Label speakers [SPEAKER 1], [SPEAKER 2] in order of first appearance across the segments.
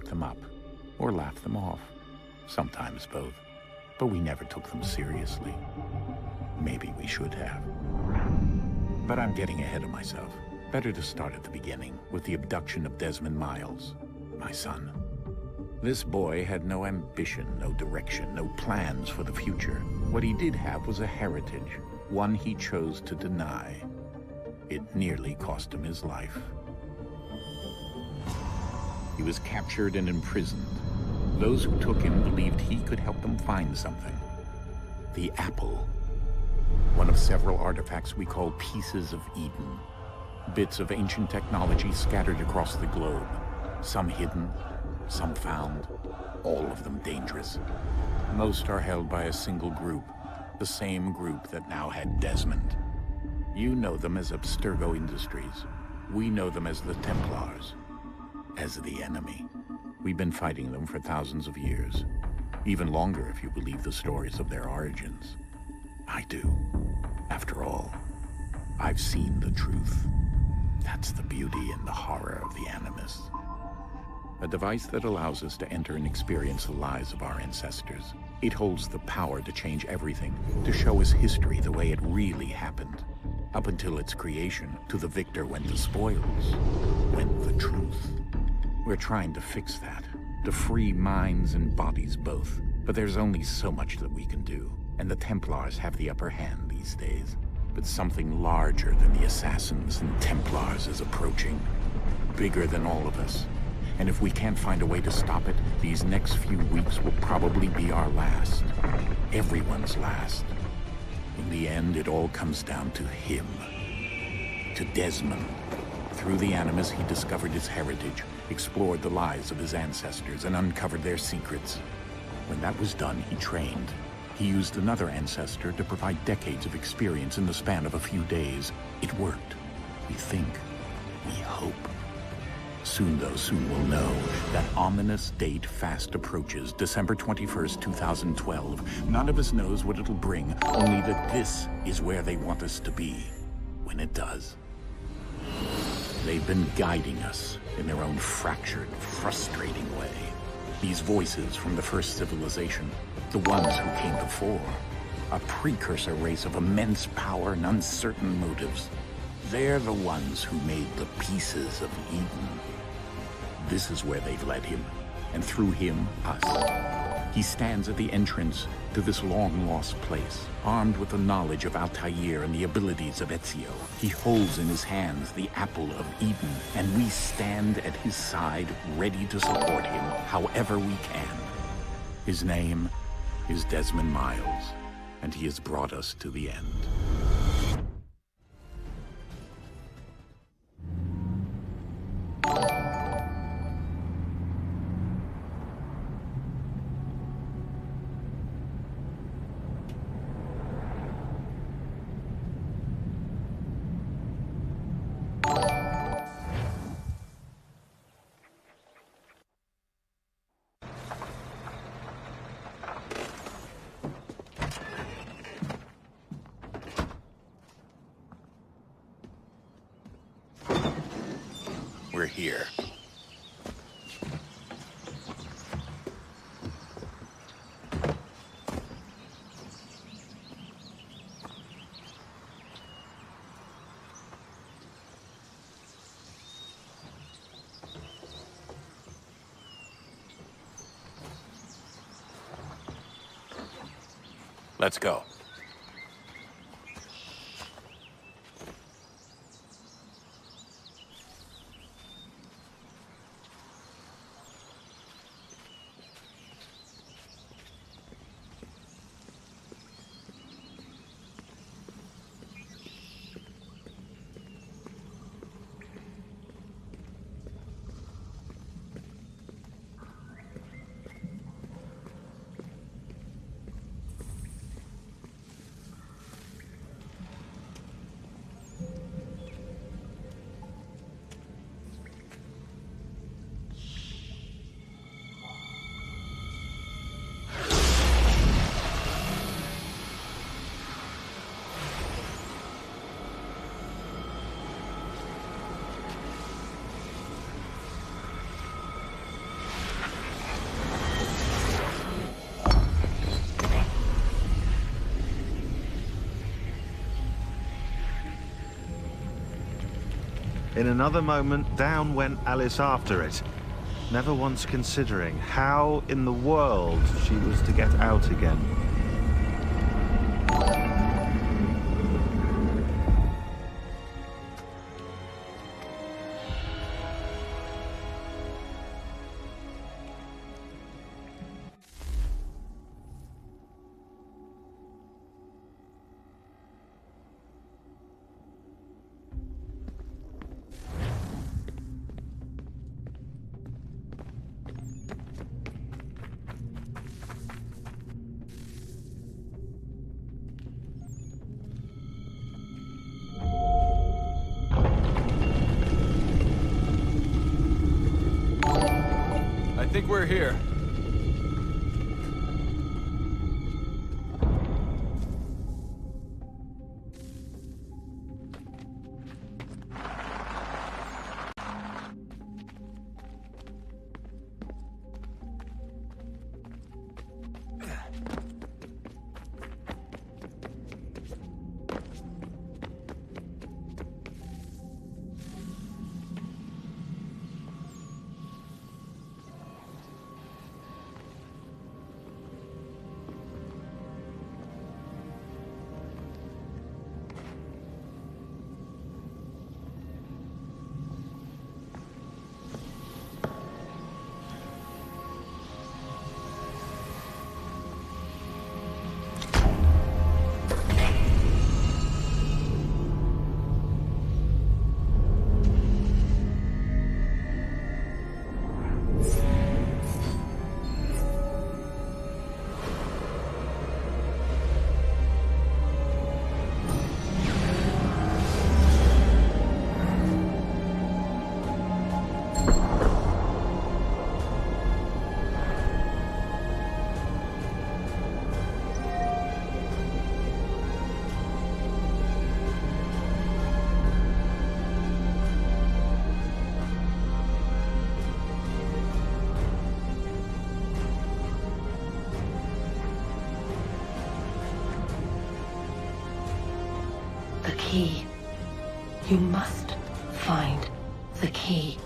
[SPEAKER 1] lock them up or laugh them off. Sometimes both. But we never took them seriously. Maybe we should have. But I'm getting ahead of myself. Better to start at the beginning, with the abduction of Desmond Miles, my son. This boy had no ambition, no direction, no plans for the future. What he did have was a heritage, one he chose to deny. It nearly cost him his life. He was captured and imprisoned. Those who took him believed he could help them find something. The apple. One of several artifacts we call pieces of Eden. Bits of ancient technology scattered across the globe. Some hidden, some found, all of them dangerous. Most are held by a single group, the same group that now had Desmond. You know them as Abstergo Industries. We know them as the Templars, as the enemy. We've been fighting them for thousands of years, even longer if you believe the stories of their origins. I do. After all, I've seen the truth. That's the beauty and the horror of the Animus. A device that allows us to enter and experience the lives of our ancestors. It holds the power to change everything, to show us history the way it really happened. Up until its creation, to the victor went the spoils, went the truth. We're trying to fix that, to free minds and bodies both. But there's only so much that we can do, and the Templars have the upper hand these days. But something larger than the Assassins and Templars is approaching, bigger than all of us. And if we can't find a way to stop it, these next few weeks will probably be our last. Everyone's last. In the end, it all comes down to him. To Desmond. Through the Animus, he discovered his heritage, explored the lives of his ancestors, and uncovered their secrets. When that was done, he trained. He used another ancestor to provide decades of experience in the span of a few days. It worked. We think. We hope. Soon, though, soon we'll know. That ominous date fast approaches, December 21st, 2012. None of us knows what it'll bring, only that this is where they want us to be, when it does. They've been guiding us in their own fractured, frustrating way. These voices from the first civilization, the ones who came before, a precursor race of immense power and uncertain motives. They're the ones who made the pieces of Eden. This is where they've led him, and through him, us. He stands at the entrance to this long-lost place, armed with the knowledge of Altair and the abilities of Ezio. He holds in his hands the apple of Eden, and we stand at his side, ready to support him however we can. His name is Desmond Miles, and he has brought us to the end. We're here. Let's go.
[SPEAKER 2] In another moment, down went Alice after it, never once considering how in the world she was to get out again.
[SPEAKER 3] I think we're here.
[SPEAKER 4] The key. You must find the key.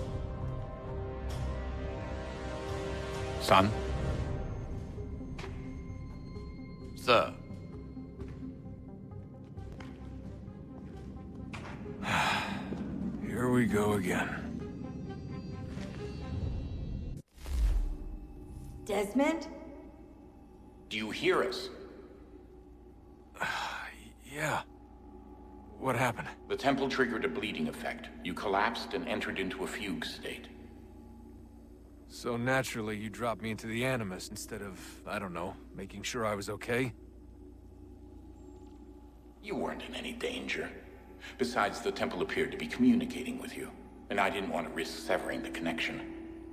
[SPEAKER 1] Son?
[SPEAKER 3] Sir. Here we go again.
[SPEAKER 5] Desmond?
[SPEAKER 1] Do you hear us?
[SPEAKER 3] Yeah. What happened?
[SPEAKER 1] The temple triggered a bleeding effect. You collapsed and entered into a fugue state.
[SPEAKER 3] So naturally, you dropped me into the Animus instead of, I don't know, making sure I was okay?
[SPEAKER 1] You weren't in any danger. Besides, the temple appeared to be communicating with you, and I didn't want to risk severing the connection.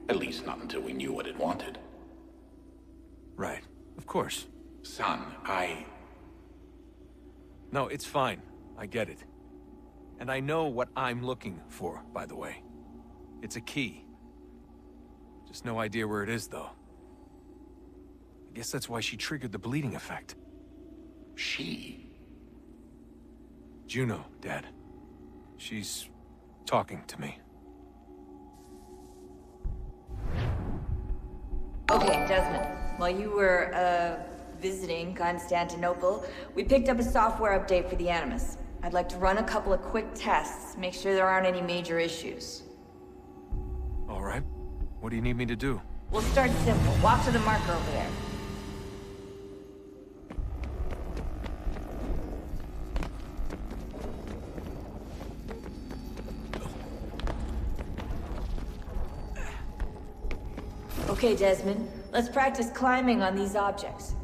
[SPEAKER 1] At least not until we knew what it wanted.
[SPEAKER 3] Right. Of course.
[SPEAKER 1] Son,
[SPEAKER 3] No, it's fine. I get it. And I know what I'm looking for, by the way. It's a key. Just no idea where it is, though. I guess that's why she triggered the bleeding effect.
[SPEAKER 1] She?
[SPEAKER 3] Juno, Dad. She's talking to me.
[SPEAKER 5] Okay, Desmond. While you were, visiting Constantinople, we picked up a software update for the Animus. I'd like to run a couple of quick tests, make sure there aren't any major issues.
[SPEAKER 3] All right. What do you need me to do?
[SPEAKER 5] We'll start simple. Walk to the marker over there. Okay, Desmond. Let's practice climbing on these objects.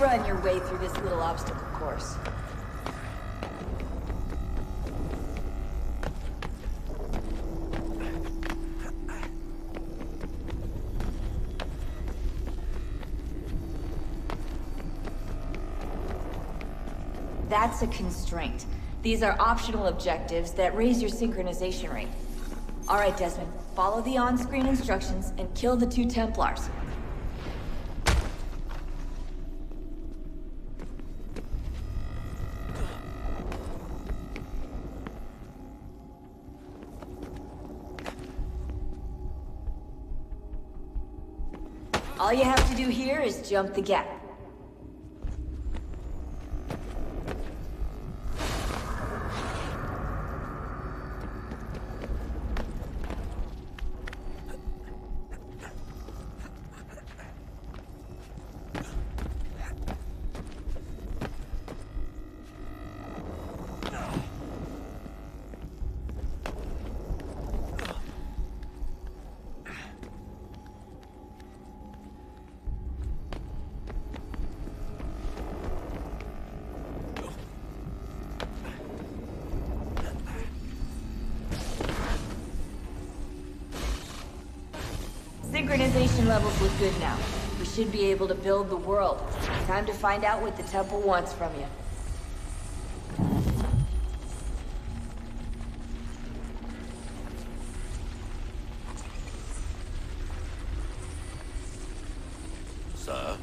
[SPEAKER 5] Run your way through this little obstacle course. That's a constraint. These are optional objectives that raise your synchronization rate. Alright, Desmond. Follow the on-screen instructions and kill the 2 Templars. All you have to do here is jump the gap. Synchronization levels look good now. We should be able to build the world. Time to find out what the temple wants from you.
[SPEAKER 6] Sir?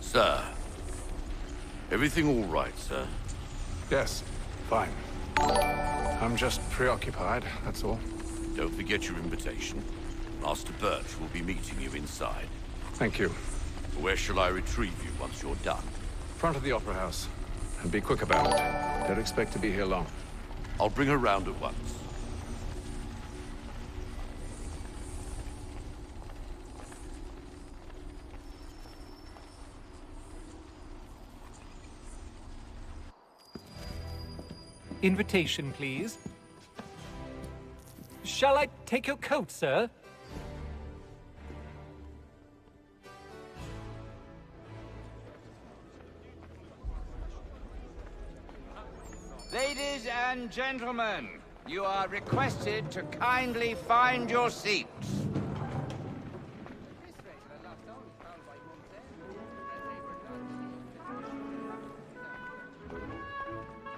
[SPEAKER 6] Sir? Everything all right, sir?
[SPEAKER 7] Yes, fine. I'm just preoccupied, that's all.
[SPEAKER 6] Don't forget your invitation. Master Birch will be meeting you inside.
[SPEAKER 7] Thank you.
[SPEAKER 6] Where shall I retrieve you once you're done?
[SPEAKER 7] Front of the Opera House. And be quick about it. Don't expect to be here long.
[SPEAKER 6] I'll bring her round at once.
[SPEAKER 8] Invitation, please. Shall I take your coat, sir?
[SPEAKER 9] Ladies and gentlemen, you are requested to kindly find your seats.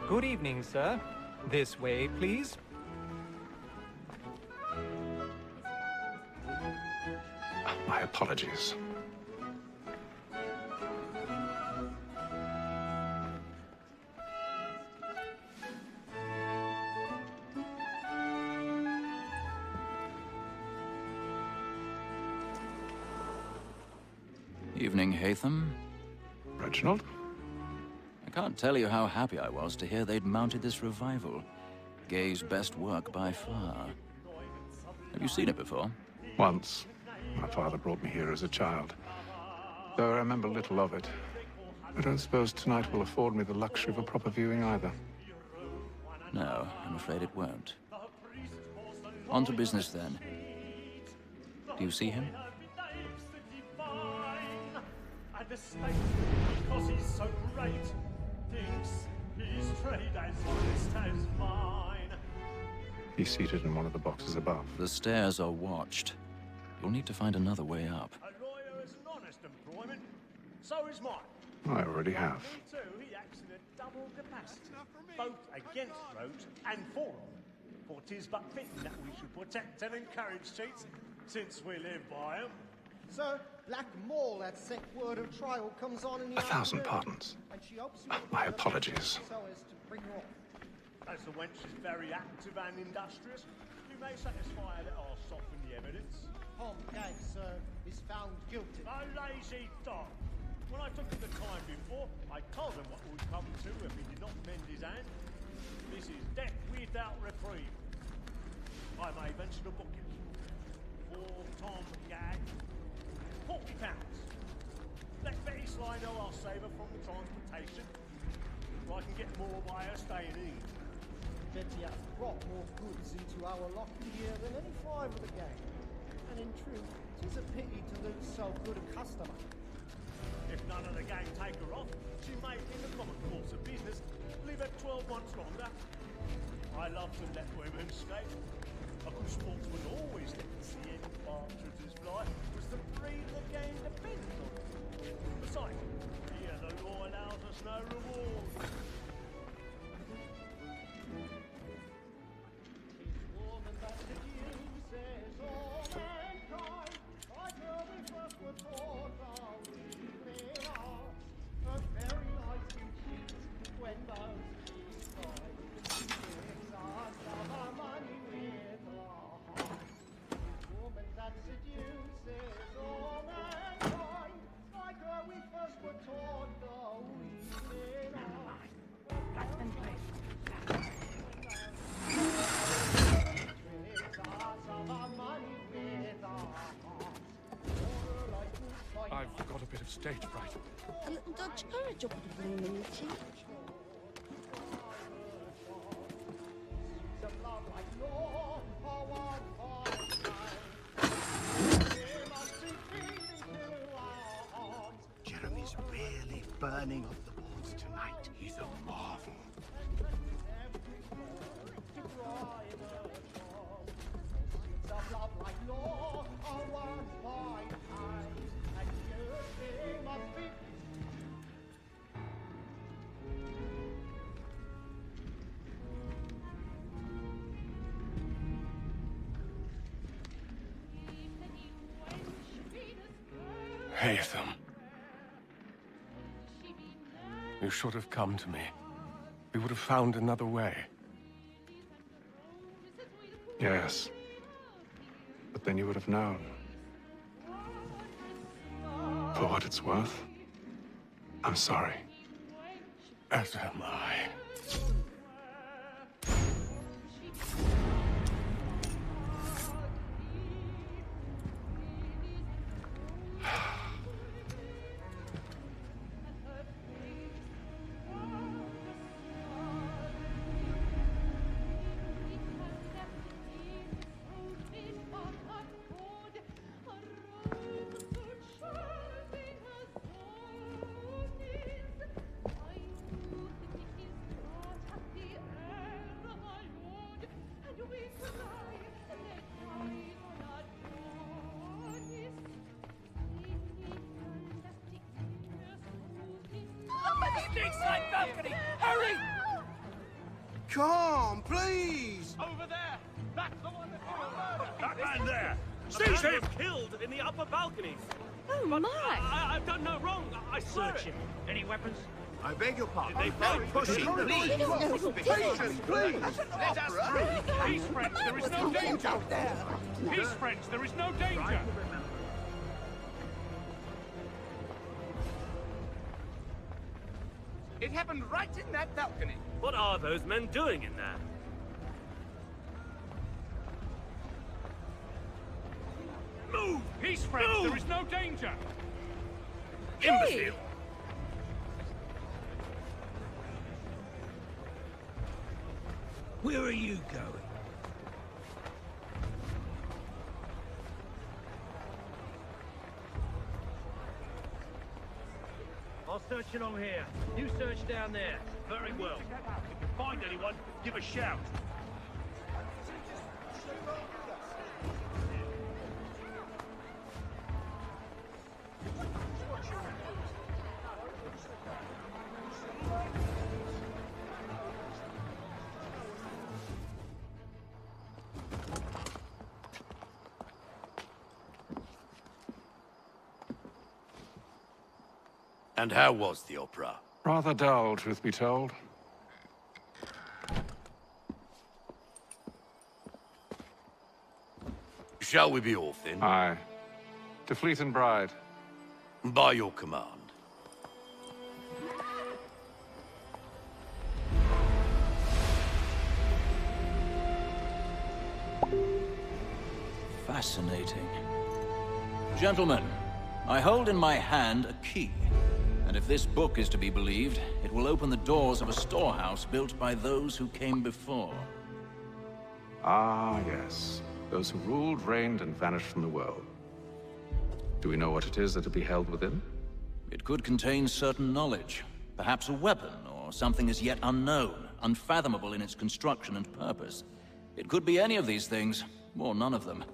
[SPEAKER 8] Good evening, sir. This way, please.
[SPEAKER 7] My apologies.
[SPEAKER 10] Evening, Hatham.
[SPEAKER 7] Reginald?
[SPEAKER 10] I can't tell you how happy I was to hear they'd mounted this revival. Gay's best work by far. Have you seen it before?
[SPEAKER 7] Once. My father brought me here as a child. Though I remember little of it. I don't suppose tonight will afford me the luxury of a proper viewing either.
[SPEAKER 10] No, I'm afraid it won't. On to business then. Do you see him?
[SPEAKER 11] The state, because he's so great, thinks his trade as honest as mine.
[SPEAKER 7] He's seated in one of the boxes above.
[SPEAKER 10] The stairs are watched. You'll need to find another way up.
[SPEAKER 11] A lawyer is an honest employment, so is mine.
[SPEAKER 7] I already have.
[SPEAKER 11] Me too, he acts in a double capacity, both against roads and for them. For 'tis but fitting that we should protect and encourage cheats, since we live by them.
[SPEAKER 12] Sir, Black Mall, that set word of trial comes on in the
[SPEAKER 7] 1,000 pardons.
[SPEAKER 12] And she hopes
[SPEAKER 7] My apologies.
[SPEAKER 12] so as to bring her off.
[SPEAKER 11] As the wench is very active and industrious, you may satisfy that I'll soften the evidence.
[SPEAKER 12] Tom Gag, sir, is found guilty.
[SPEAKER 11] A lazy dog. When I took him the time before, I told him what would come to if he did not mend his hand. This is death without reprieve. I may venture to book him. For Tom Gag, £40. Let Betty Sly know I'll save her from the transportation, or I can get more by her staying in.
[SPEAKER 12] Betty has brought more goods into our locking here than any five of the gang. And in truth, 'tis a pity to lose so good a customer.
[SPEAKER 11] If none of the gang take her off, she may, in the common course of business, live her 12 months longer. I love to let women skate. A good sportsman always let the see any partridges fly, was the breed the game depends on. Besides, here the law allows us no reward.
[SPEAKER 13] I've got a bit of stage fright.
[SPEAKER 14] A little dodge courage or put a balloon in your cheek.
[SPEAKER 15] Jeremy's really burning off the boards tonight. He's a marvel.
[SPEAKER 13] Haytham. You should have come to me. We would have found another way.
[SPEAKER 7] Yes. But then you would have known. For what it's worth, I'm sorry.
[SPEAKER 13] As am I.
[SPEAKER 9] Balcony! Hurry!
[SPEAKER 15] Come, please!
[SPEAKER 11] Over there! That's the one that did a murder!
[SPEAKER 16] That man there!
[SPEAKER 11] Seize
[SPEAKER 16] him!
[SPEAKER 11] Killed in the upper balconies!
[SPEAKER 14] Oh,
[SPEAKER 11] but
[SPEAKER 14] my!
[SPEAKER 11] I've done no wrong, I swear it! Any weapons?
[SPEAKER 15] I beg your pardon.
[SPEAKER 11] Did they find
[SPEAKER 15] pushing, please! Patience, please!
[SPEAKER 11] Let us through! Peace, friends, there is no danger! Peace, friends, there is no danger!
[SPEAKER 9] It happened right in that balcony.
[SPEAKER 11] What are those men doing in there? Move! Peace, friends, there is no danger! Imbecile!
[SPEAKER 16] Where are you going?
[SPEAKER 11] I'll search along here. You search down there. Very well. If you find anyone, give a shout.
[SPEAKER 6] And how was the opera?
[SPEAKER 7] Rather dull, truth be told.
[SPEAKER 6] Shall we be off then?
[SPEAKER 7] Aye. To Fleet and Bride.
[SPEAKER 6] By your command.
[SPEAKER 10] Fascinating. Gentlemen, I hold in my hand a key. And if this book is to be believed, it will open the doors of a storehouse built by those who came before.
[SPEAKER 7] Ah, yes. Those who ruled, reigned, and vanished from the world. Do we know what it is that will be held within?
[SPEAKER 10] It could contain certain knowledge. Perhaps a weapon, or something as yet unknown, unfathomable in its construction and purpose. It could be any of these things, or none of them.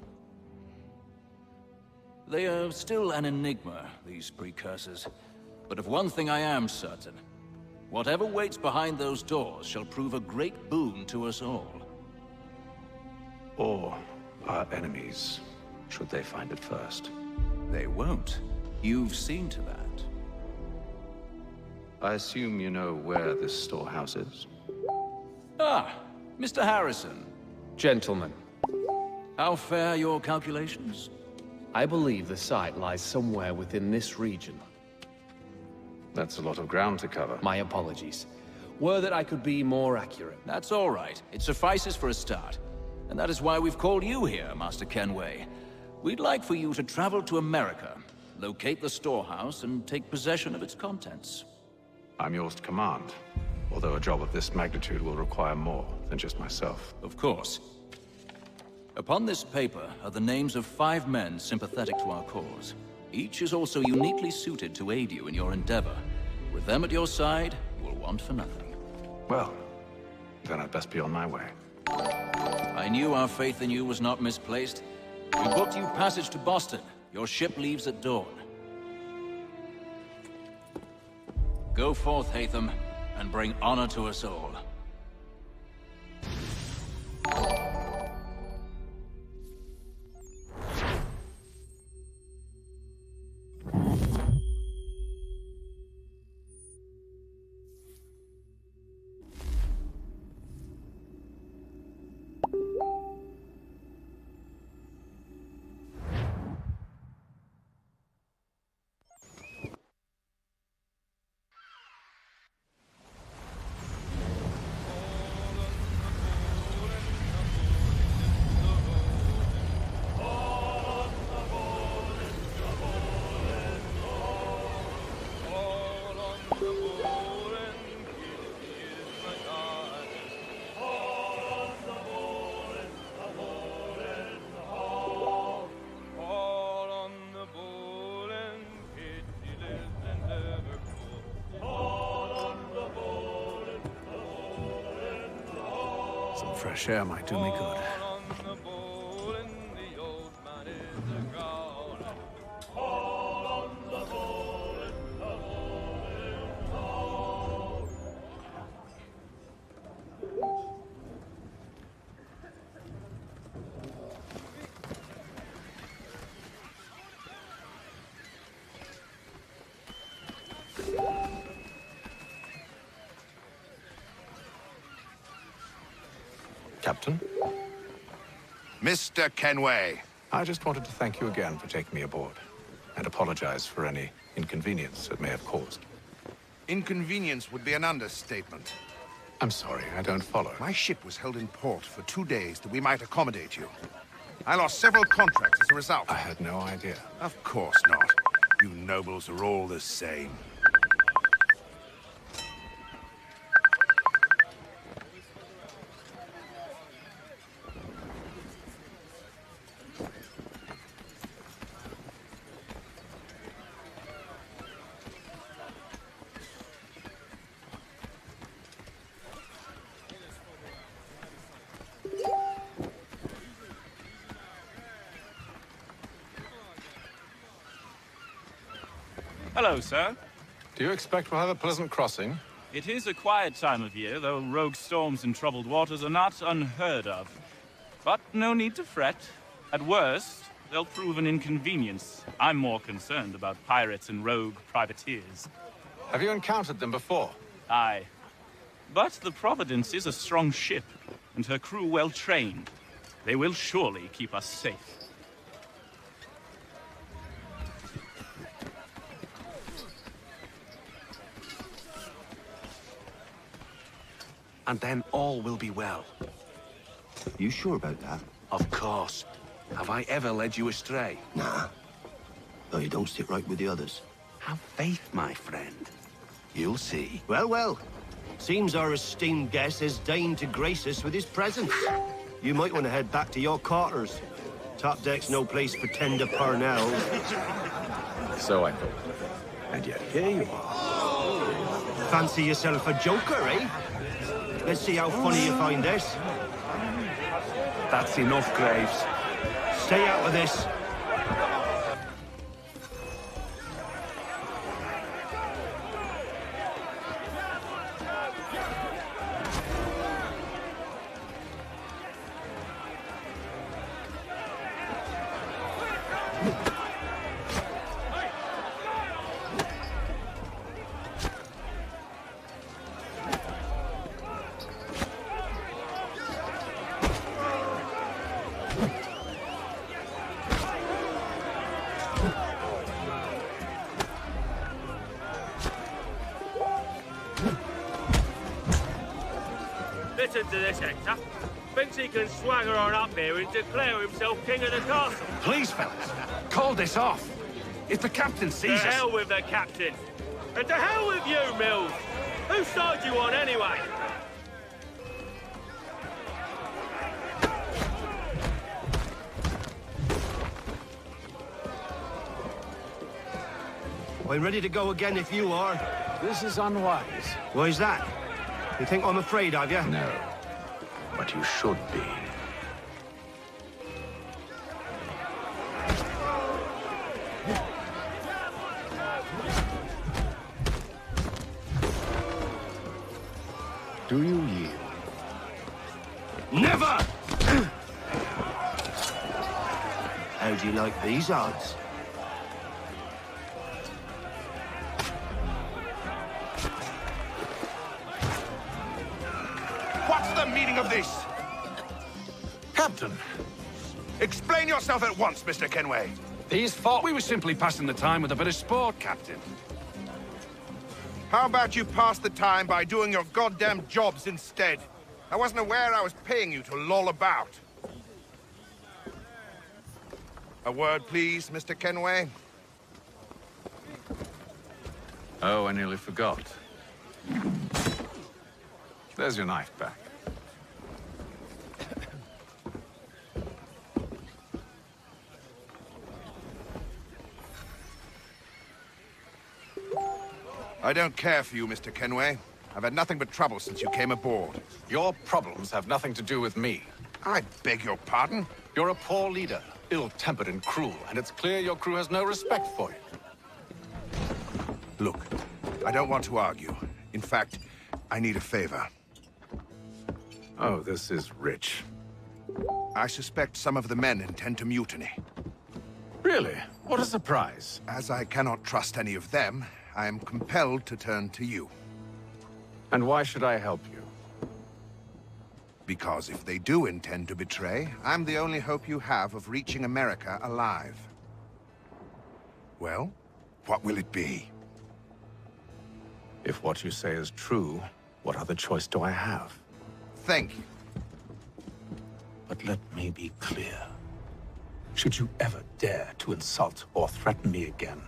[SPEAKER 10] They are still an enigma, these precursors. But of one thing I am certain. Whatever waits behind those doors shall prove a great boon to us all.
[SPEAKER 7] Or our enemies, should they find it first.
[SPEAKER 10] They won't. You've seen to that.
[SPEAKER 7] I assume you know where this storehouse is?
[SPEAKER 10] Ah, Mr. Harrison.
[SPEAKER 17] Gentlemen.
[SPEAKER 10] How fare your calculations?
[SPEAKER 17] I believe the site lies somewhere within this region.
[SPEAKER 7] That's a lot of ground to cover.
[SPEAKER 17] My apologies. Were that I could be more accurate.
[SPEAKER 10] That's all right. It suffices for a start. And that is why we've called you here, Master Kenway. We'd like for you to travel to America, locate the storehouse, and take possession of its contents.
[SPEAKER 7] I'm yours to command, although a job of this magnitude will require more than just myself.
[SPEAKER 10] Of course. Upon this paper are the names of 5 men sympathetic to our cause. Each is also uniquely suited to aid you in your endeavor. With them at your side, you will want for nothing.
[SPEAKER 7] Well, then I'd best be on my way.
[SPEAKER 10] I knew our faith in you was not misplaced. We booked you passage to Boston. Your ship leaves at dawn. Go forth, Hatham, and bring honor to us all.
[SPEAKER 7] Some fresh air might do me good. Captain?
[SPEAKER 6] Mr. Kenway.
[SPEAKER 7] I just wanted to thank you again for taking me aboard, and apologize for any inconvenience it may have caused.
[SPEAKER 6] Inconvenience would be an understatement.
[SPEAKER 7] I'm sorry, I don't follow.
[SPEAKER 6] My ship was held in port for 2 days that we might accommodate you. I lost several contracts as a result.
[SPEAKER 7] I had no idea.
[SPEAKER 6] Of course not. You nobles are all the same.
[SPEAKER 18] Hello, sir.
[SPEAKER 7] Do you expect we'll have a pleasant crossing?
[SPEAKER 18] It is a quiet time of year, though rogue storms and troubled waters are not unheard of. But no need to fret. At worst, they'll prove an inconvenience. I'm more concerned about pirates and rogue privateers.
[SPEAKER 7] Have you encountered them before?
[SPEAKER 18] Aye. But the Providence is a strong ship, and her crew well trained. They will surely keep us safe.
[SPEAKER 19] And then all will be well.
[SPEAKER 15] You sure about that?
[SPEAKER 19] Of course. Have I ever led you astray?
[SPEAKER 15] Nah. Though you don't sit right with the others.
[SPEAKER 19] Have faith, my friend. You'll see.
[SPEAKER 15] Well, well. Seems our esteemed guest has deigned to grace us with his presence. You might want to head back to your quarters. Top deck's no place for tender Parnell.
[SPEAKER 7] So I thought. And yet here you are.
[SPEAKER 15] Fancy yourself a joker, eh? Let's see how funny you find this.
[SPEAKER 19] That's enough, Graves.
[SPEAKER 15] Stay out of this.
[SPEAKER 11] Listen to this, Hector. Thinks he can swagger on up here and declare himself king of the castle.
[SPEAKER 19] Please, fellas, call this off. If the captain sees
[SPEAKER 16] To
[SPEAKER 19] us...
[SPEAKER 16] hell with the captain! And to hell with you, Mills! Whose side you on, anyway?
[SPEAKER 15] I'm ready to go again if you are.
[SPEAKER 19] This is unwise.
[SPEAKER 15] Why's that? You think I'm afraid of you?
[SPEAKER 19] No. But you should be. Do you yield?
[SPEAKER 15] Never! How do you like these odds?
[SPEAKER 6] What's the meaning of this?
[SPEAKER 19] Captain!
[SPEAKER 6] Explain yourself at once, Mr. Kenway.
[SPEAKER 19] These thought we were simply passing the time with a bit of sport, Captain.
[SPEAKER 6] How about you pass the time by doing your goddamn jobs instead? I wasn't aware I was paying you to loll about. A word, please, Mr. Kenway.
[SPEAKER 7] Oh, I nearly forgot. There's your knife back.
[SPEAKER 6] I don't care for you, Mr. Kenway. I've had nothing but trouble since you came aboard.
[SPEAKER 7] Your problems have nothing to do with me.
[SPEAKER 6] I beg your pardon?
[SPEAKER 7] You're a poor leader, ill-tempered and cruel, and it's clear your crew has no respect for you.
[SPEAKER 6] Look, I don't want to argue. In fact, I need a favor.
[SPEAKER 7] Oh, this is rich.
[SPEAKER 6] I suspect some of the men intend to mutiny.
[SPEAKER 7] Really? What a surprise.
[SPEAKER 6] As I cannot trust any of them, I am compelled to turn to you.
[SPEAKER 7] And why should I help you?
[SPEAKER 6] Because if they do intend to betray, I'm the only hope you have of reaching America alive. Well, what will it be?
[SPEAKER 7] If what you say is true, what other choice do I have?
[SPEAKER 6] Thank you.
[SPEAKER 7] But let me be clear. Should you ever dare to insult or threaten me again,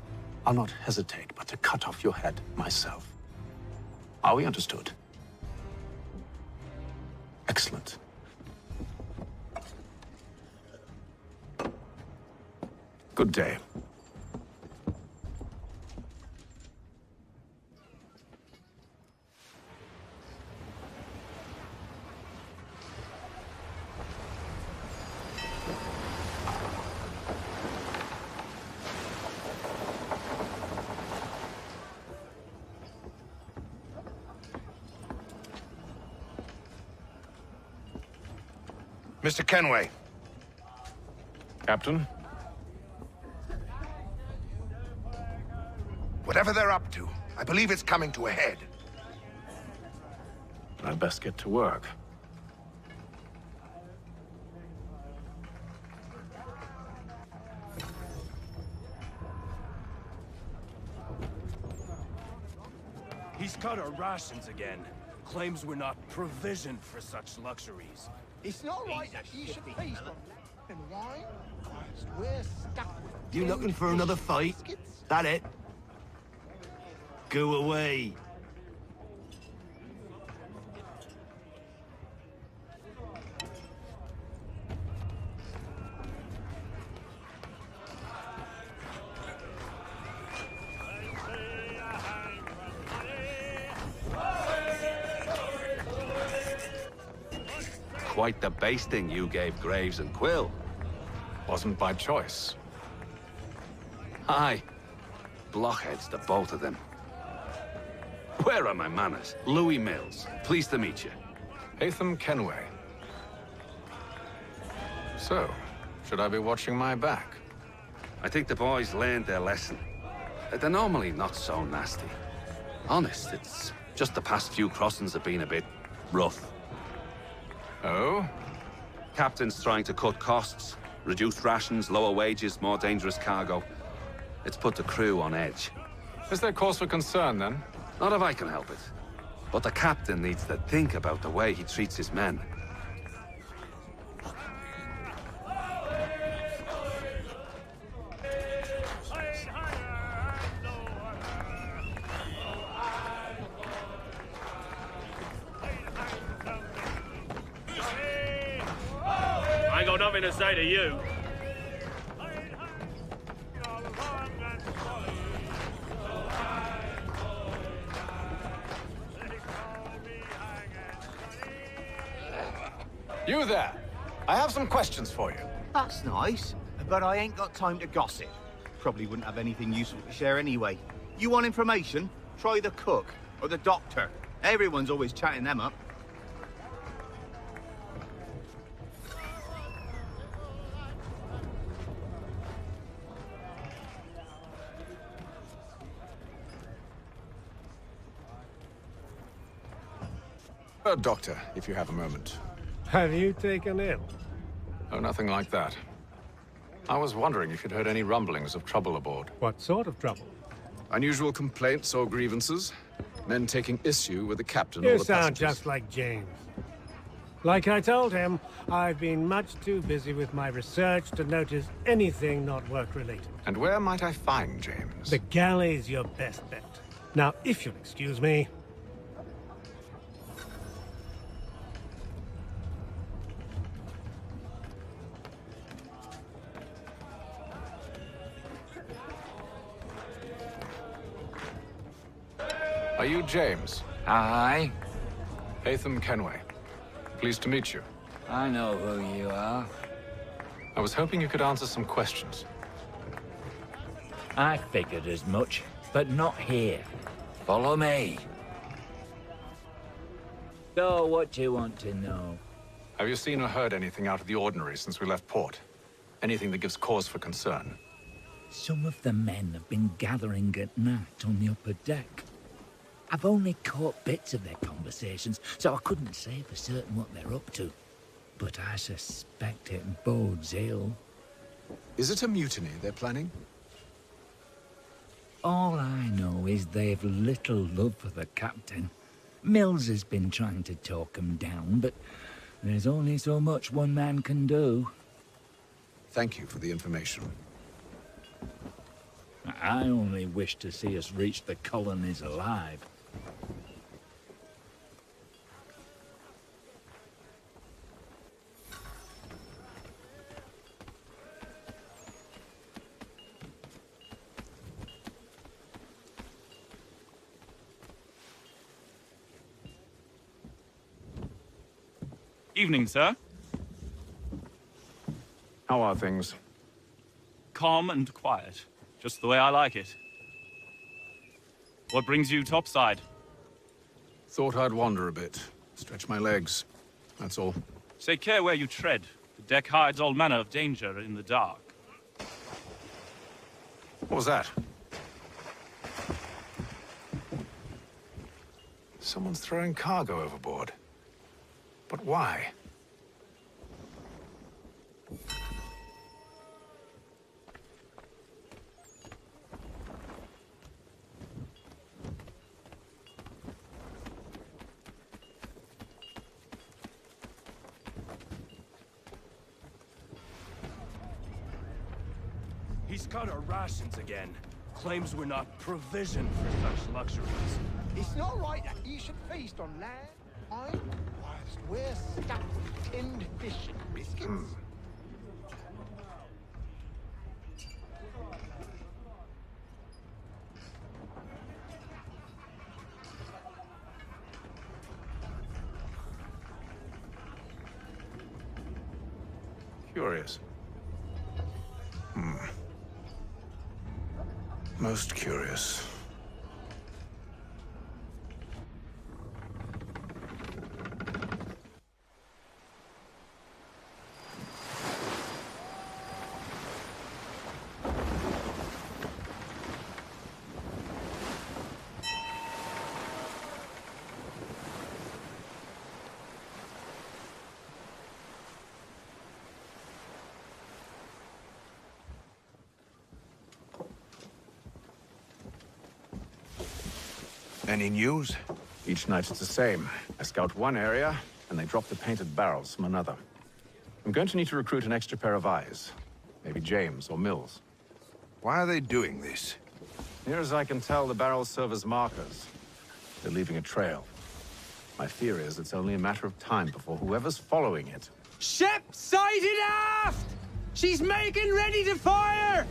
[SPEAKER 7] I'll not hesitate but to cut off your head myself. Are we understood? Excellent. Good day.
[SPEAKER 6] Mr. Kenway.
[SPEAKER 7] Captain?
[SPEAKER 6] Whatever they're up to, I believe it's coming to a head.
[SPEAKER 7] I'd best get to work.
[SPEAKER 16] He's cut our rations again. Claims we're not provisioned for such luxuries.
[SPEAKER 12] It's not right that you should feast on and wine. Whilst we're stuck with
[SPEAKER 15] You looking for another fight? That it? Go away.
[SPEAKER 19] Quite the basting you gave Graves and Quill.
[SPEAKER 7] Wasn't by choice.
[SPEAKER 19] Aye. Blockheads, the both of them. Where are my manners? Louis Mills. Pleased to meet you.
[SPEAKER 7] Hatham Kenway. So, should I be watching my back?
[SPEAKER 19] I think the boys learned their lesson. They're normally not so nasty. Honest, it's just the past few crossings have been a bit rough.
[SPEAKER 7] Oh?
[SPEAKER 19] Captain's trying to cut costs. Reduced rations, lower wages, more dangerous cargo. It's put the crew on edge.
[SPEAKER 7] Is there cause for concern, then?
[SPEAKER 19] Not if I can help it. But the captain needs to think about the way he treats his men.
[SPEAKER 16] nothing to say to you.
[SPEAKER 20] You there. I have some questions for you.
[SPEAKER 21] That's nice, but I ain't got time to gossip. Probably wouldn't have anything useful to share anyway. You want information? Try the cook or the doctor. Everyone's always chatting them up.
[SPEAKER 20] Doctor, if you have a moment.
[SPEAKER 11] Have you taken ill?
[SPEAKER 20] Oh, nothing like that. I was wondering if you'd heard any rumblings of trouble aboard.
[SPEAKER 11] What sort of trouble?
[SPEAKER 20] Unusual complaints or grievances? Men taking issue with the captain or
[SPEAKER 11] You
[SPEAKER 20] the
[SPEAKER 11] sound
[SPEAKER 20] passengers?
[SPEAKER 11] just like James. Like I told him, I've been much too busy with my research to notice anything not work-related.
[SPEAKER 20] And where might I find James?
[SPEAKER 11] The galley's your best bet. Now, if you'll excuse me...
[SPEAKER 20] Are you James?
[SPEAKER 22] Aye.
[SPEAKER 20] Hatham Kenway. Pleased to meet you.
[SPEAKER 22] I know who you are.
[SPEAKER 20] I was hoping you could answer some questions.
[SPEAKER 22] I figured as much, but not here. Follow me. So, what do you want to know?
[SPEAKER 20] Have you seen or heard anything out of the ordinary since we left port? Anything that gives cause for concern?
[SPEAKER 22] Some of the men have been gathering at night on the upper deck. I've only caught bits of their conversations, so I couldn't say for certain what they're up to. But I suspect it bodes ill.
[SPEAKER 20] Is it a mutiny they're planning?
[SPEAKER 22] All I know is they've little love for the captain. Mills has been trying to talk him down, but there's only so much one man can do.
[SPEAKER 20] Thank you for the information.
[SPEAKER 22] I only wish to see us reach the colonies alive.
[SPEAKER 18] Evening, sir.
[SPEAKER 20] How are things?
[SPEAKER 18] Calm and quiet. Just the way I like it. What brings you topside?
[SPEAKER 20] Thought I'd wander a bit. Stretch my legs. That's all.
[SPEAKER 18] Take care where you tread. The deck hides all manner of danger in the dark.
[SPEAKER 20] What was that? Someone's throwing cargo overboard. But why?
[SPEAKER 16] He's cut our rations again. Claims we're not provisioned for such luxuries.
[SPEAKER 12] It's not right that you should feast on land, wine, whilst we're stuck with tinned fish and biscuits.
[SPEAKER 20] Curious. Most curious.
[SPEAKER 6] Any news?
[SPEAKER 20] Each night it's the same. I scout one area, and they drop the painted barrels from another. I'm going to need to recruit an extra pair of eyes. Maybe James or Mills.
[SPEAKER 6] Why are they doing this?
[SPEAKER 20] Near as I can tell, the barrels serve as markers. They're leaving a trail. My fear is it's only a matter of time before whoever's following it
[SPEAKER 2] Ship sighted aft! She's making ready to fire!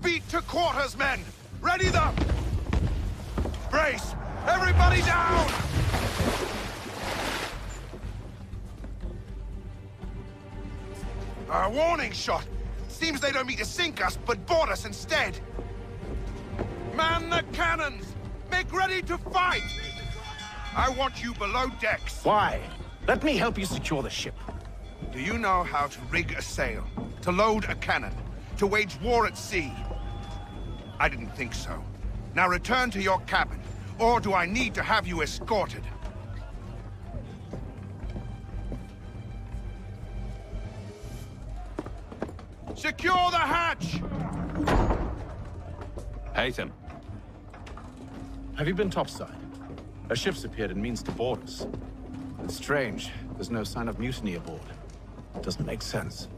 [SPEAKER 6] Beat to quarters, men! Ready the... Brace! Everybody down! A warning shot! Seems they don't mean to sink us, but board us instead! Man the cannons! Make ready to fight! I want you below decks.
[SPEAKER 20] Why? Let me help you secure the ship.
[SPEAKER 6] Do you know how to rig a sail? To load a cannon? To wage war at sea? I didn't think so. Now return to your cabin, or do I need to have you escorted? Secure the hatch!
[SPEAKER 19] Haytham.
[SPEAKER 20] Have you been topside? A ship's appeared and means to board us. It's strange. There's no sign of mutiny aboard. It doesn't make sense.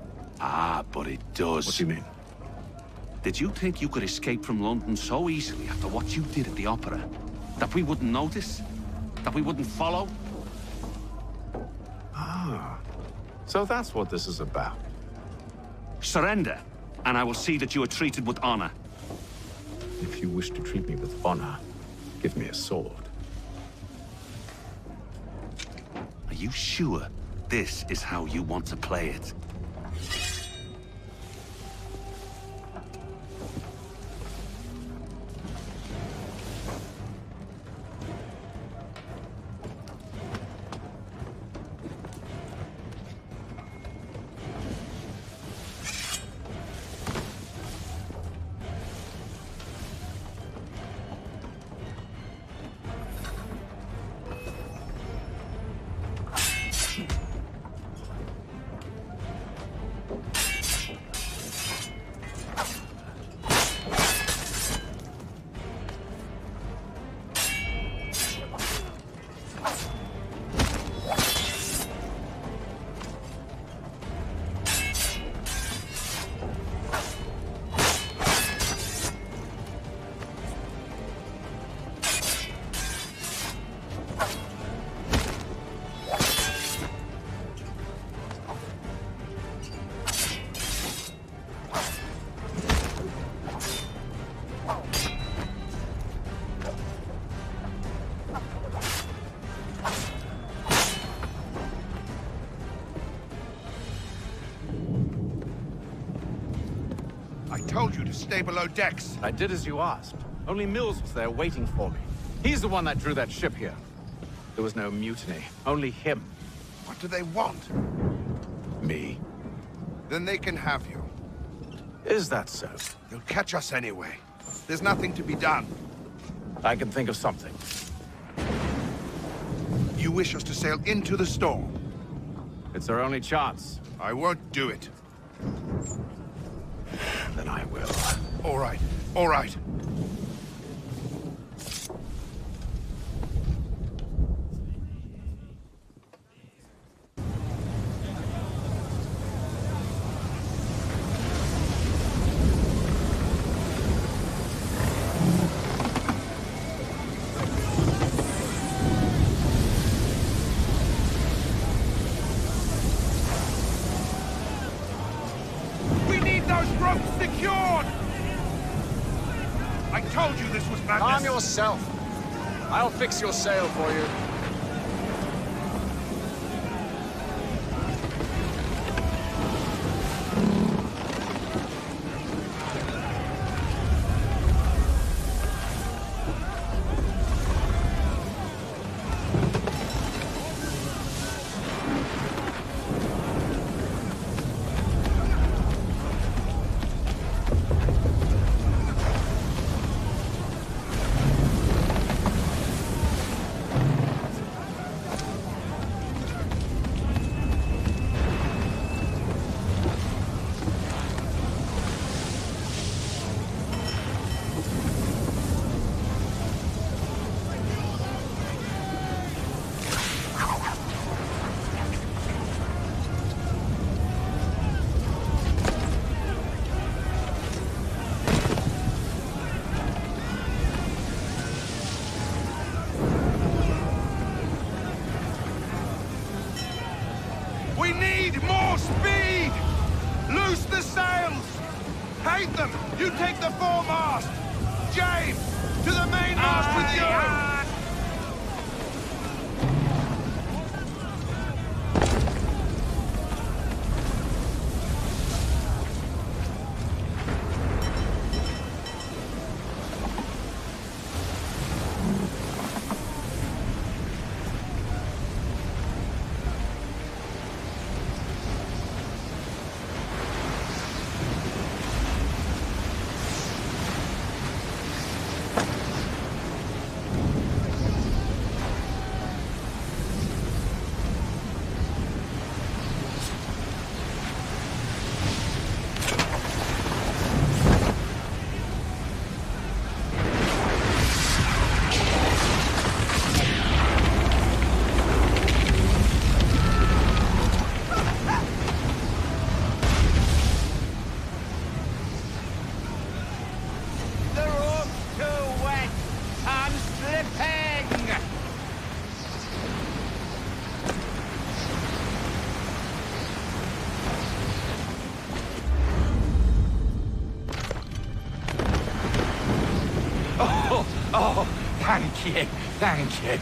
[SPEAKER 19] Ah, but it does.
[SPEAKER 20] What do you mean?
[SPEAKER 19] Did you think you could escape from London so easily after what you did at the Opera? That we wouldn't notice? That we wouldn't follow?
[SPEAKER 20] Ah. So that's what this is about.
[SPEAKER 19] Surrender, and I will see that you are treated with honor.
[SPEAKER 20] If you wish to treat me with honor, give me a sword.
[SPEAKER 19] Are you sure this is how you want to play it?
[SPEAKER 6] I told you to stay below decks.
[SPEAKER 20] I did as you asked. Only Mills was there waiting for me. He's the one that drew that ship here. There was no mutiny, only him.
[SPEAKER 6] What do they want?
[SPEAKER 20] Me.
[SPEAKER 6] Then they can have you.
[SPEAKER 20] Is that so?
[SPEAKER 6] They'll catch us anyway. There's nothing to be done.
[SPEAKER 20] I can think of something.
[SPEAKER 6] You wish us to sail into the storm?
[SPEAKER 20] It's our only chance.
[SPEAKER 6] I won't do it.
[SPEAKER 20] Then I will.
[SPEAKER 6] All right, all right.
[SPEAKER 17] Calm yourself. I'll fix your sail for you.
[SPEAKER 6] More speed! Loose the sails! Hate them! You take the foremast! James! To the mainmast with you!
[SPEAKER 1] Oh, thank you, thank you.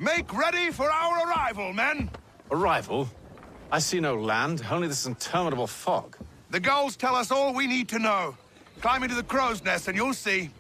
[SPEAKER 6] Make ready for our arrival, men!
[SPEAKER 20] Arrival? I see no land, only this interminable fog.
[SPEAKER 6] The gulls tell us all we need to know. Climb into the crow's nest and you'll see.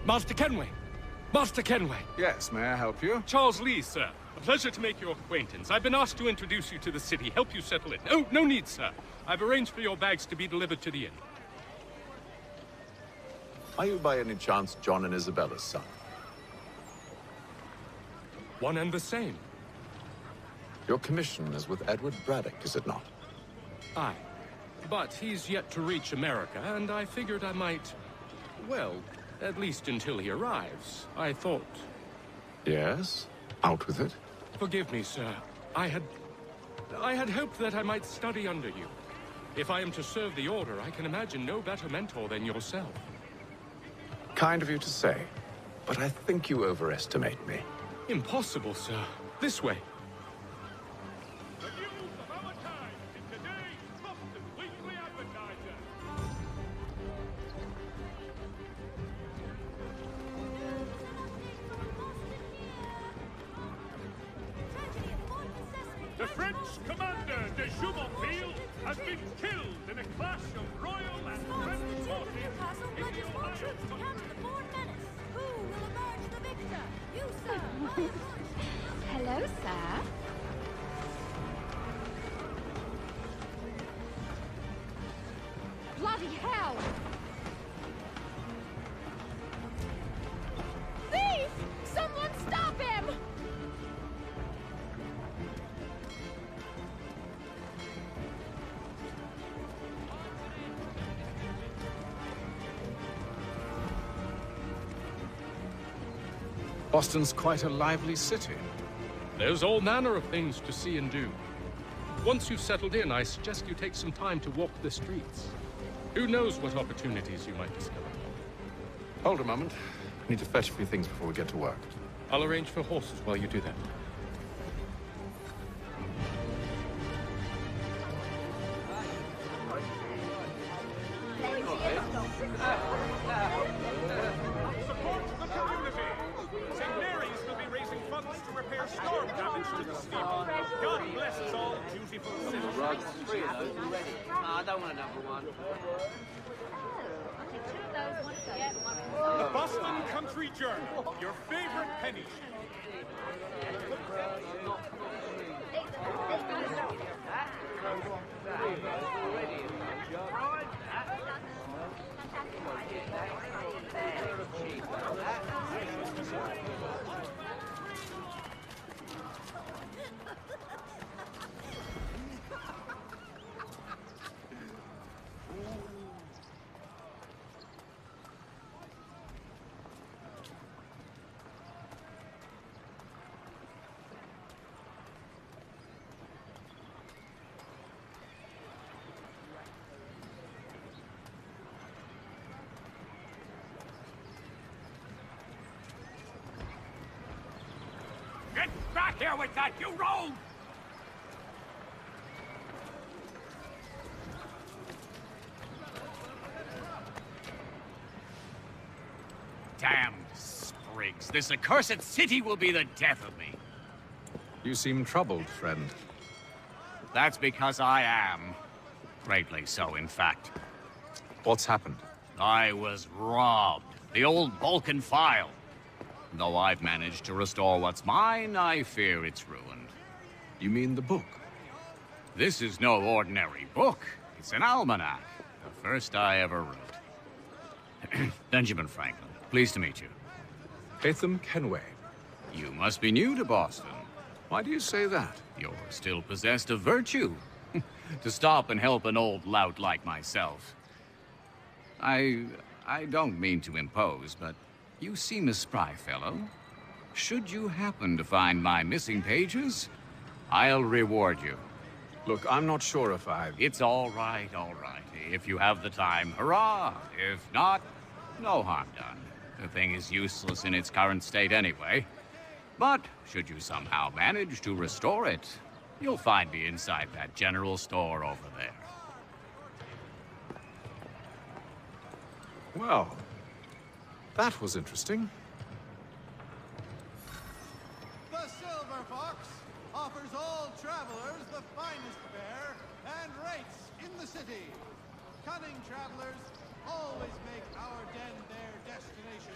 [SPEAKER 13] Master Kenway! Master Kenway!
[SPEAKER 20] Yes, may I help you?
[SPEAKER 13] Charles Lee, sir. A pleasure to make your acquaintance. I've been asked to introduce you to the city, help you settle in. Oh, no need, sir. I've arranged for your bags to be delivered to the inn.
[SPEAKER 20] Are you by any chance John and Isabella's son?
[SPEAKER 13] One and the same.
[SPEAKER 20] Your commission is with Edward Braddock, is it not?
[SPEAKER 13] Aye. But he's yet to reach America, and I figured I might... Well, at least until he arrives. I thought...
[SPEAKER 20] Yes? Out with it.
[SPEAKER 13] Forgive me, sir. I had hoped that I might study under you. If I am to serve the Order, I can imagine no better mentor than yourself.
[SPEAKER 20] Kind of you to say, but I think you overestimate me.
[SPEAKER 13] Impossible, sir. This way.
[SPEAKER 11] The French commander de Jumonville has been killed in a clash of royal and French forces in the Ohio.
[SPEAKER 14] Who will emerge the victor? You, sir.
[SPEAKER 3] Hello, sir.
[SPEAKER 14] Bloody hell! Thief! Someone stop him!
[SPEAKER 13] Boston's quite a lively city. There's all manner of things to see and do. Once you've settled in, I suggest you take some time to walk the streets. Who knows what opportunities you might discover.
[SPEAKER 20] Hold a moment. I need to fetch a few things before we get to work.
[SPEAKER 13] I'll arrange for horses while you do that.
[SPEAKER 11] Support the community! St. Mary's will be raising funds to repair storm damage to the steeple. God bless us all, dutiful citizens.
[SPEAKER 4] I don't want another one.
[SPEAKER 11] The Boston Country Journal, your favorite penny
[SPEAKER 1] Get back here with that, you rogue!
[SPEAKER 9] Damned sprigs. This accursed city will be the death of me.
[SPEAKER 20] You seem troubled, friend.
[SPEAKER 9] That's because I am. Greatly so, in fact.
[SPEAKER 20] What's happened?
[SPEAKER 9] I was robbed. The old Vulcan file. Though I've managed to restore what's mine, I fear it's ruined.
[SPEAKER 20] You mean the book?
[SPEAKER 9] This is no ordinary book. It's an almanac. The first I ever wrote. Benjamin Franklin, pleased to meet you.
[SPEAKER 20] Hatham Kenway.
[SPEAKER 9] You must be new to Boston.
[SPEAKER 20] Why do you say that?
[SPEAKER 9] You're still possessed of virtue. To stop and help an old lout like myself. I don't mean to impose, but you seem a spry fellow. Should you happen to find my missing pages, I'll reward you.
[SPEAKER 20] Look, I'm not sure if
[SPEAKER 9] It's all right, all right. If you have the time, hurrah! If not, no harm done. The thing is useless in its current state anyway. But should you somehow manage to restore it, you'll find me inside that general store over there.
[SPEAKER 20] Well, that was interesting.
[SPEAKER 12] The Silver Fox offers all travelers the finest fare and rates in the city. Cunning travelers always make our den their destination.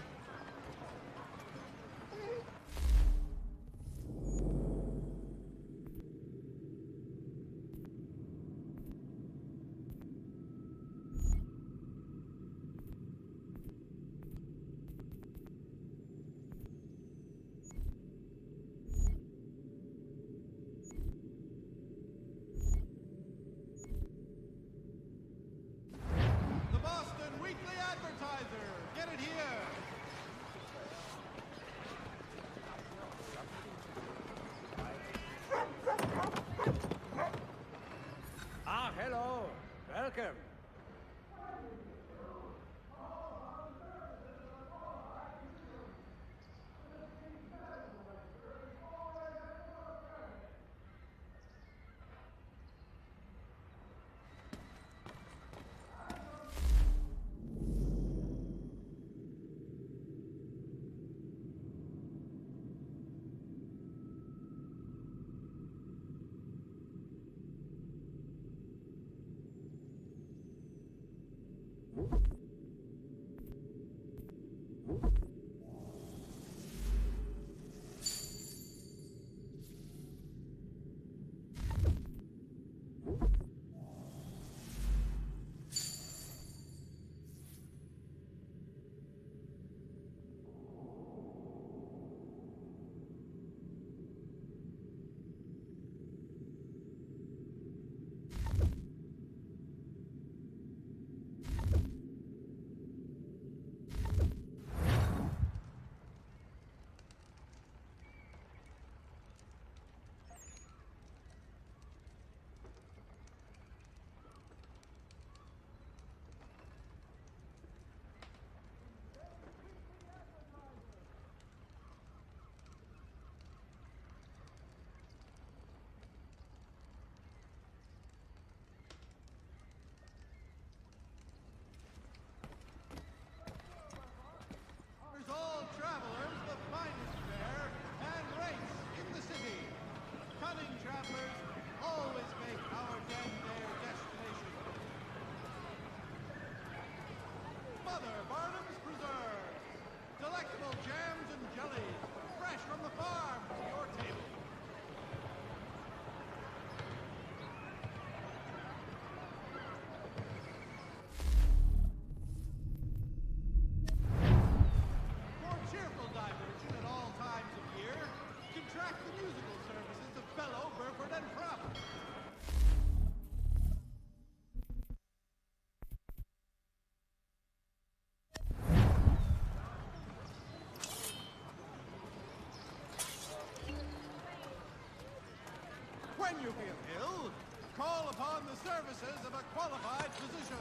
[SPEAKER 12] when you feel ill, call upon the services of a qualified physician.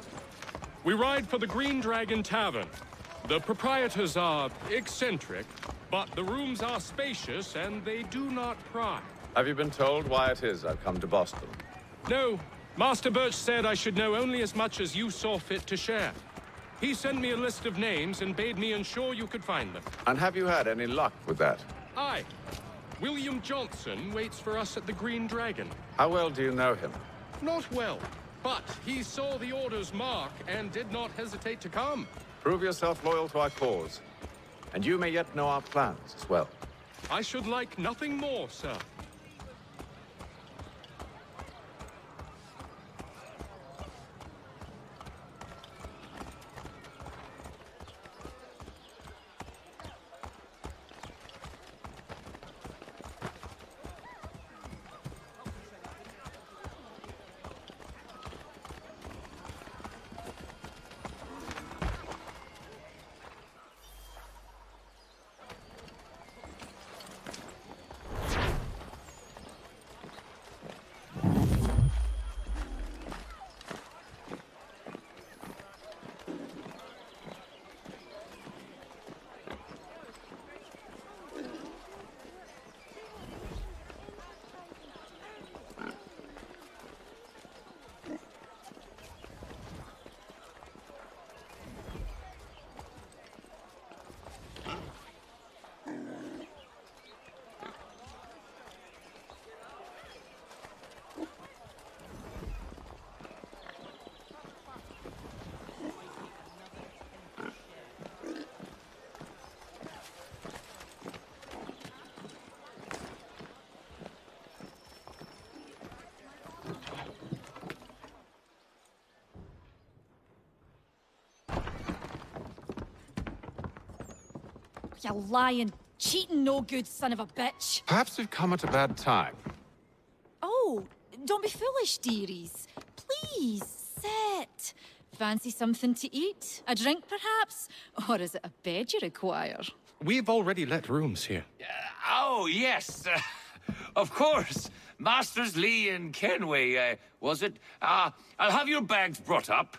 [SPEAKER 13] We ride for the Green Dragon Tavern. The proprietors are eccentric, but the rooms are spacious and they do not pry.
[SPEAKER 20] Have you been told why it is I've come to Boston?
[SPEAKER 13] No. Master Birch said I should know only as much as you saw fit to share. He sent me a list of names and bade me ensure you could find them.
[SPEAKER 20] And have you had any luck with that?
[SPEAKER 13] Aye. William Johnson waits for us at the Green Dragon.
[SPEAKER 20] How well do you know him?
[SPEAKER 13] Not well, but he saw the order's mark and did not hesitate to come.
[SPEAKER 20] Prove yourself loyal to our cause, and you may yet know our plans as well.
[SPEAKER 13] I should like nothing more, sir.
[SPEAKER 5] You lying, cheating, no good son of a bitch.
[SPEAKER 20] Perhaps we've come at a bad time.
[SPEAKER 5] Oh, don't be foolish, dearies. Please, sit. Fancy something to eat? A drink, perhaps? Or is it a bed you require?
[SPEAKER 13] We've already let rooms here.
[SPEAKER 8] Oh, yes. Of course. Masters Lee and Kenway, was it? I'll have your bags brought up.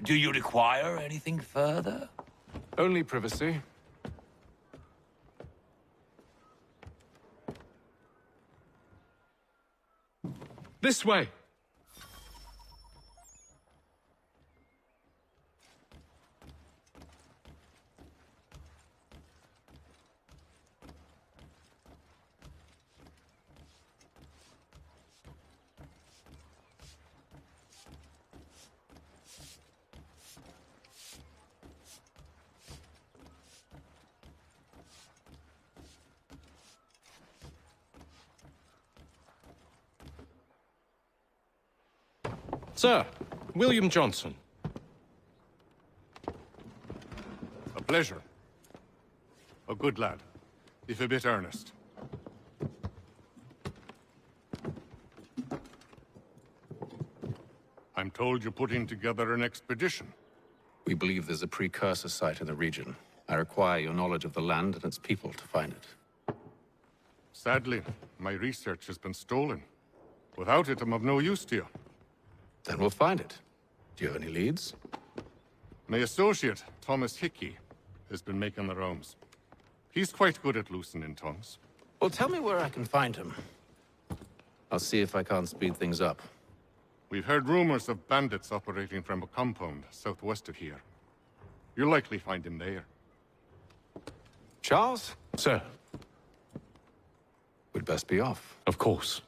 [SPEAKER 8] Do you require anything further?
[SPEAKER 20] Only privacy.
[SPEAKER 13] This way. Sir, William Johnson.
[SPEAKER 23] A pleasure. A good lad, if a bit earnest. I'm told you're putting together an expedition.
[SPEAKER 20] We believe there's a precursor site in the region. I require your knowledge of the land and its people to find it.
[SPEAKER 23] Sadly, my research has been stolen. Without it, I'm of no use to you.
[SPEAKER 20] Then we'll find it. Do you have any leads?
[SPEAKER 23] My associate, Thomas Hickey, has been making the rounds. He's quite good at loosening tongues.
[SPEAKER 20] Well, tell me where I can find him. I'll see if I can't speed things up.
[SPEAKER 23] We've heard rumors of bandits operating from a compound southwest of here. You'll likely find him there.
[SPEAKER 20] Charles?
[SPEAKER 13] Sir.
[SPEAKER 20] We'd best be off.
[SPEAKER 13] Of course.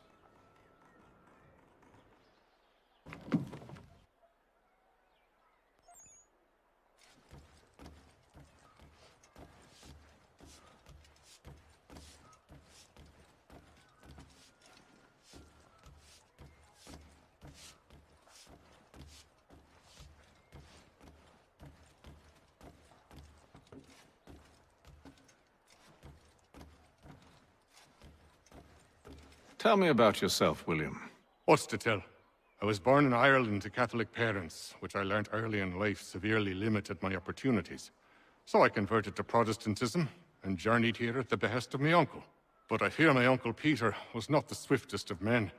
[SPEAKER 20] Tell me about yourself, William.
[SPEAKER 23] What's to tell? I was born in Ireland to Catholic parents, which I learnt early in life severely limited my opportunities. So I converted to Protestantism and journeyed here at the behest of my uncle. But I fear my uncle Peter was not the swiftest of men.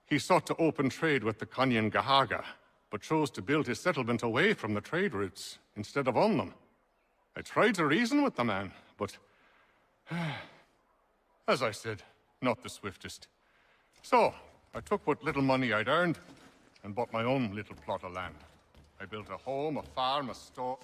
[SPEAKER 23] He sought to open trade with the Conyan Gahaga, but chose to build his settlement away from the trade routes instead of on them. I tried to reason with the man, but as I said, not the swiftest. So, I took what little money I'd earned and bought my own little plot of land. I built a home, a farm, a store.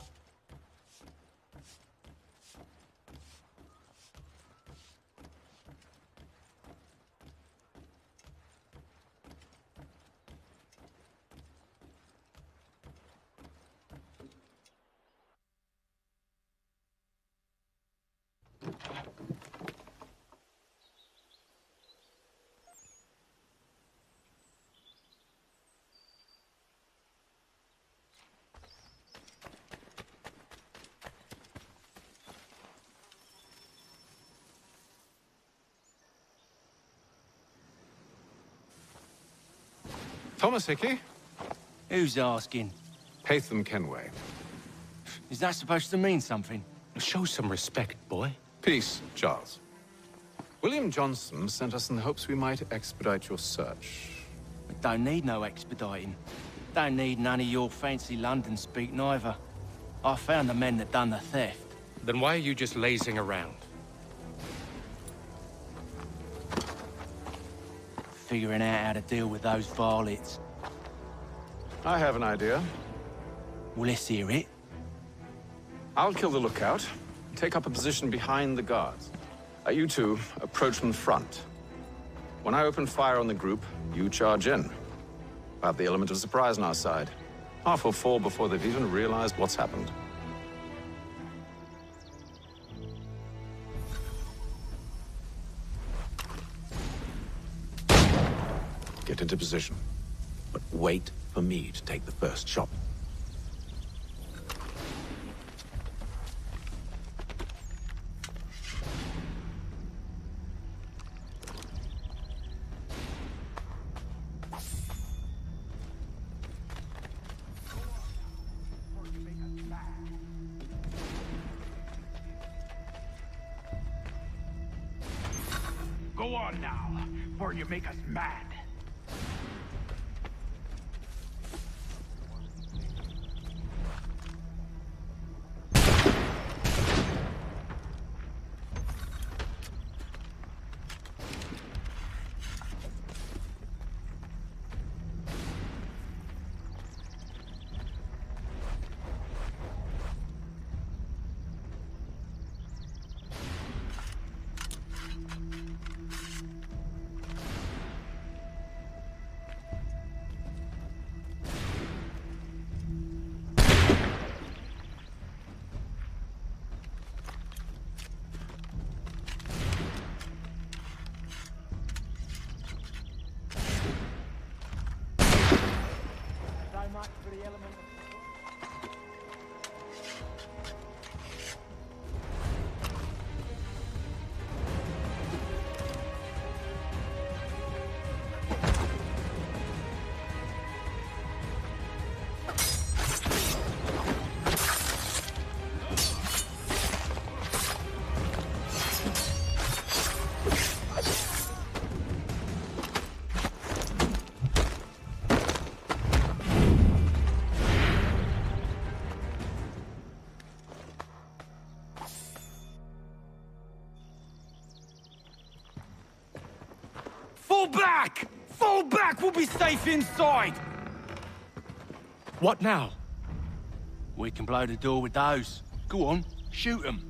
[SPEAKER 20] Thomas Hickey?
[SPEAKER 7] Who's asking?
[SPEAKER 20] Haytham Kenway.
[SPEAKER 7] Is that supposed to mean something?
[SPEAKER 13] Show some respect, boy.
[SPEAKER 20] Peace, Charles. William Johnson sent us in the hopes we might expedite your search.
[SPEAKER 7] We don't need no expediting. Don't need none of your fancy London speak neither. I found the men that done the theft.
[SPEAKER 13] Then why are you just lazing around?
[SPEAKER 7] Figuring out how to deal with those varlets.
[SPEAKER 20] I have an idea.
[SPEAKER 7] Well, let's hear it.
[SPEAKER 20] I'll kill the lookout, take up a position behind the guards. You two approach from the front. When I open fire on the group, you charge in. I have the element of surprise on our side. Half will fall before they've even realized what's happened. Get into position, but wait for me to take the first shot.
[SPEAKER 1] Go on now, before you make us mad.
[SPEAKER 7] Fall back! Fall back! We'll be safe inside!
[SPEAKER 13] What now?
[SPEAKER 7] We can blow the door with those. Go on, shoot them.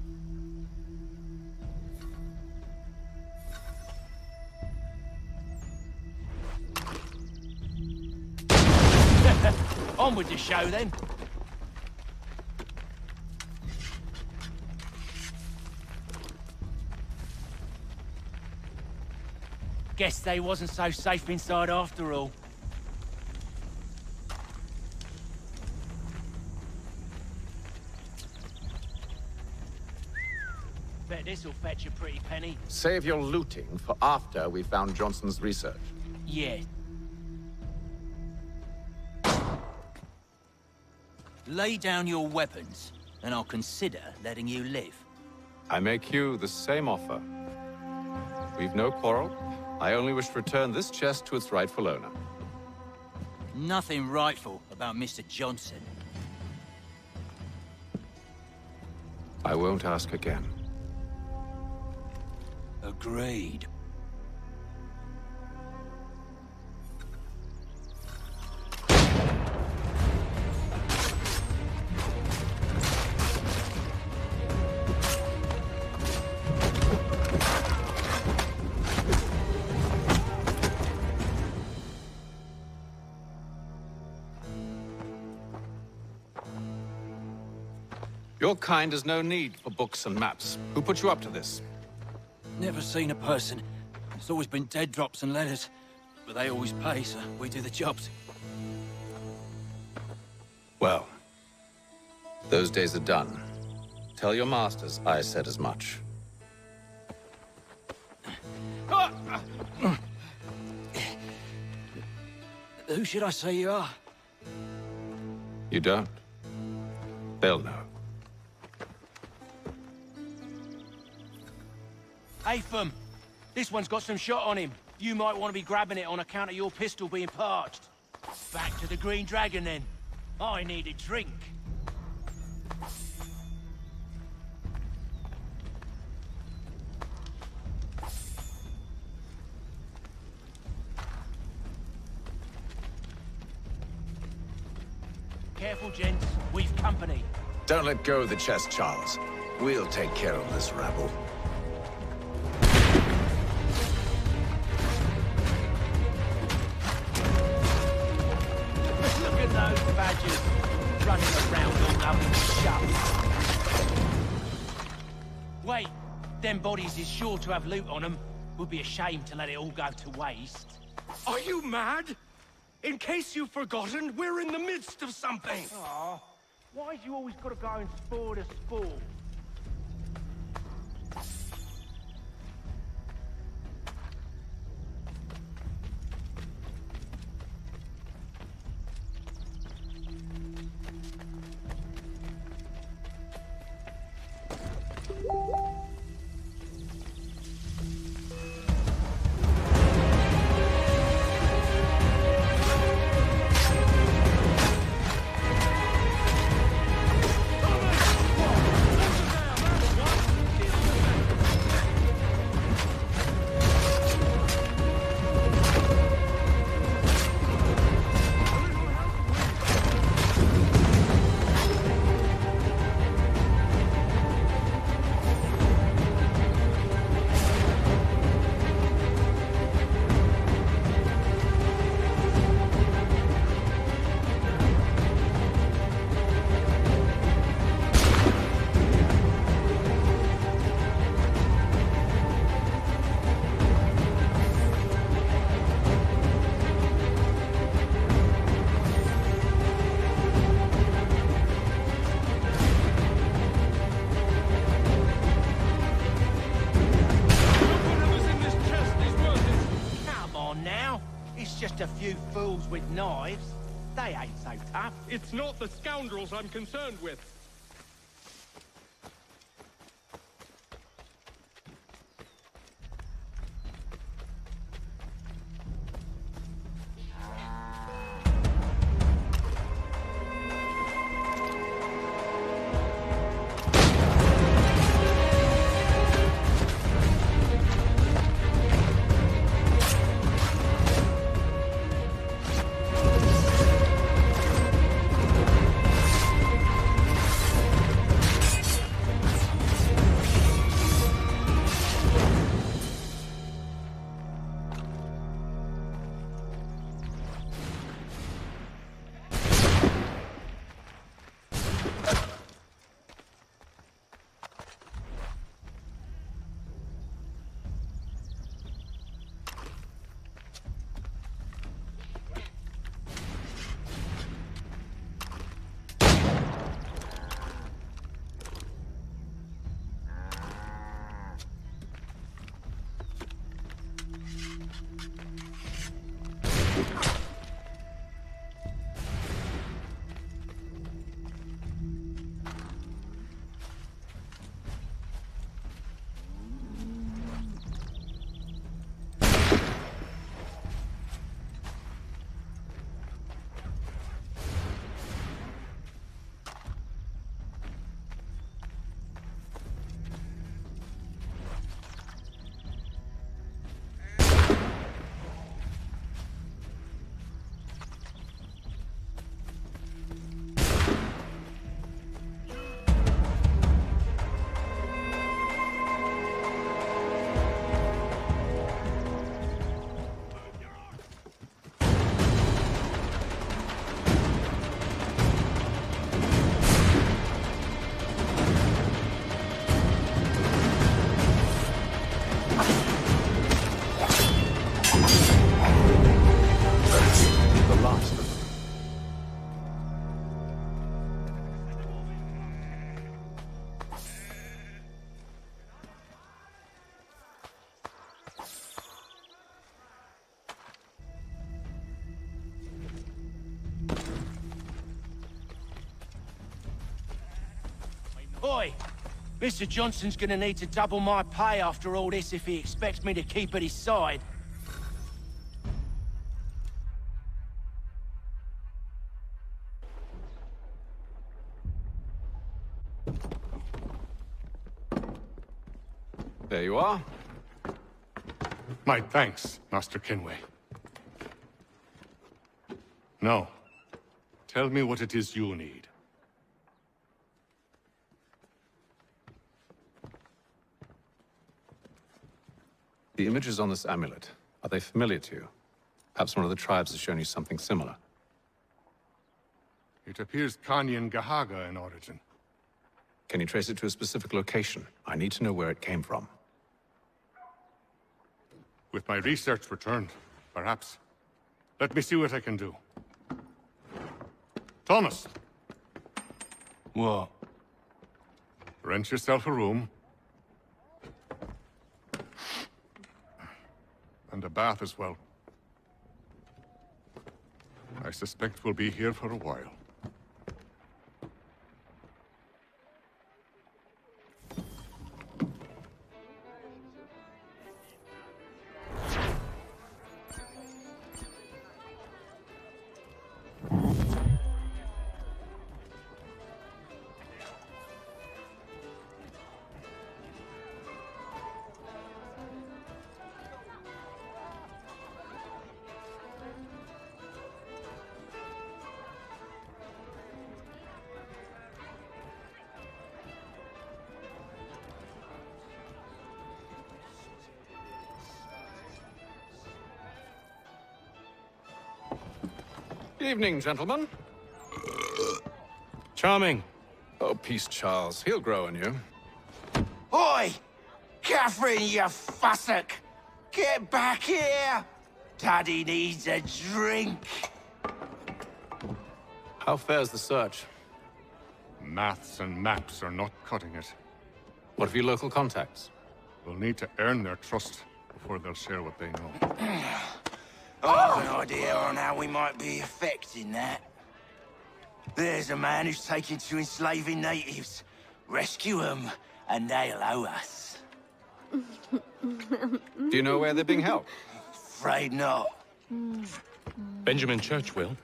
[SPEAKER 7] On with the show, then. Guess they wasn't so safe inside after all. Bet this'll fetch a pretty penny.
[SPEAKER 20] Save your looting for after we found Johnson's research.
[SPEAKER 7] Yeah. Lay down your weapons. and I'll consider letting you live.
[SPEAKER 20] I make you the same offer. We've no quarrel. I only wish to return this chest to its rightful owner.
[SPEAKER 7] Nothing rightful about Mr. Johnson.
[SPEAKER 20] I won't ask again.
[SPEAKER 7] Agreed.
[SPEAKER 20] Your kind has no need for books and maps. Who put you up to this?
[SPEAKER 7] Never seen a person. It's always been dead drops and letters. But they always pay, so we do the jobs.
[SPEAKER 20] Well, those days are done. Tell your masters I said as much.
[SPEAKER 7] Who should I say you are?
[SPEAKER 20] You don't? They'll know.
[SPEAKER 7] Atham, this one's got some shot on him. You might want to be grabbing it on account of your pistol being parched. Back to the Green Dragon, then. I need a drink. Careful, gents. We've company.
[SPEAKER 17] Don't let go of the chest, Charles. We'll take care of this rabble.
[SPEAKER 7] Look at those badgers running around all up and shut. Wait, them bodies is sure to have loot on them. Would be a shame to let it all go to waste.
[SPEAKER 16] Are you mad? In case you've forgotten, we're in the midst of something.
[SPEAKER 7] Aw, why's you always got to go and spoil the sport? Just a few fools with knives. They ain't so tough.
[SPEAKER 13] It's not the scoundrels I'm concerned with.
[SPEAKER 7] Oi! Mr. Johnson's gonna need to double my pay after all this if he expects me to keep at his side.
[SPEAKER 20] There you are.
[SPEAKER 23] My thanks, Master Kenway. Now, tell me what it is you need.
[SPEAKER 20] The images on this amulet, are they familiar to you? Perhaps one of the tribes has shown you something similar.
[SPEAKER 23] It appears Kanyan Gahaga in origin.
[SPEAKER 20] Can you trace it to a specific location? I need to know where it came from.
[SPEAKER 23] With my research returned, perhaps. Let me see what I can do. Thomas!
[SPEAKER 7] What?
[SPEAKER 23] Rent yourself a room. And a bath as well. I suspect we'll be here for a while.
[SPEAKER 20] Evening, gentlemen.
[SPEAKER 13] Charming.
[SPEAKER 20] Oh, peace, Charles. He'll grow on you.
[SPEAKER 7] Oi! Catherine, you fussock! Get back here! Daddy needs a drink!
[SPEAKER 20] How fares the search?
[SPEAKER 23] Maths and maps are not cutting it.
[SPEAKER 20] What of your local contacts?
[SPEAKER 23] We'll need to earn their trust before they'll share what they know.
[SPEAKER 7] I have an idea on how we might be affecting that. There's a man who's taken to enslaving natives. Rescue them, and they'll owe us.
[SPEAKER 20] Do you know where they're being held?
[SPEAKER 7] Afraid not.
[SPEAKER 13] Benjamin Churchwill.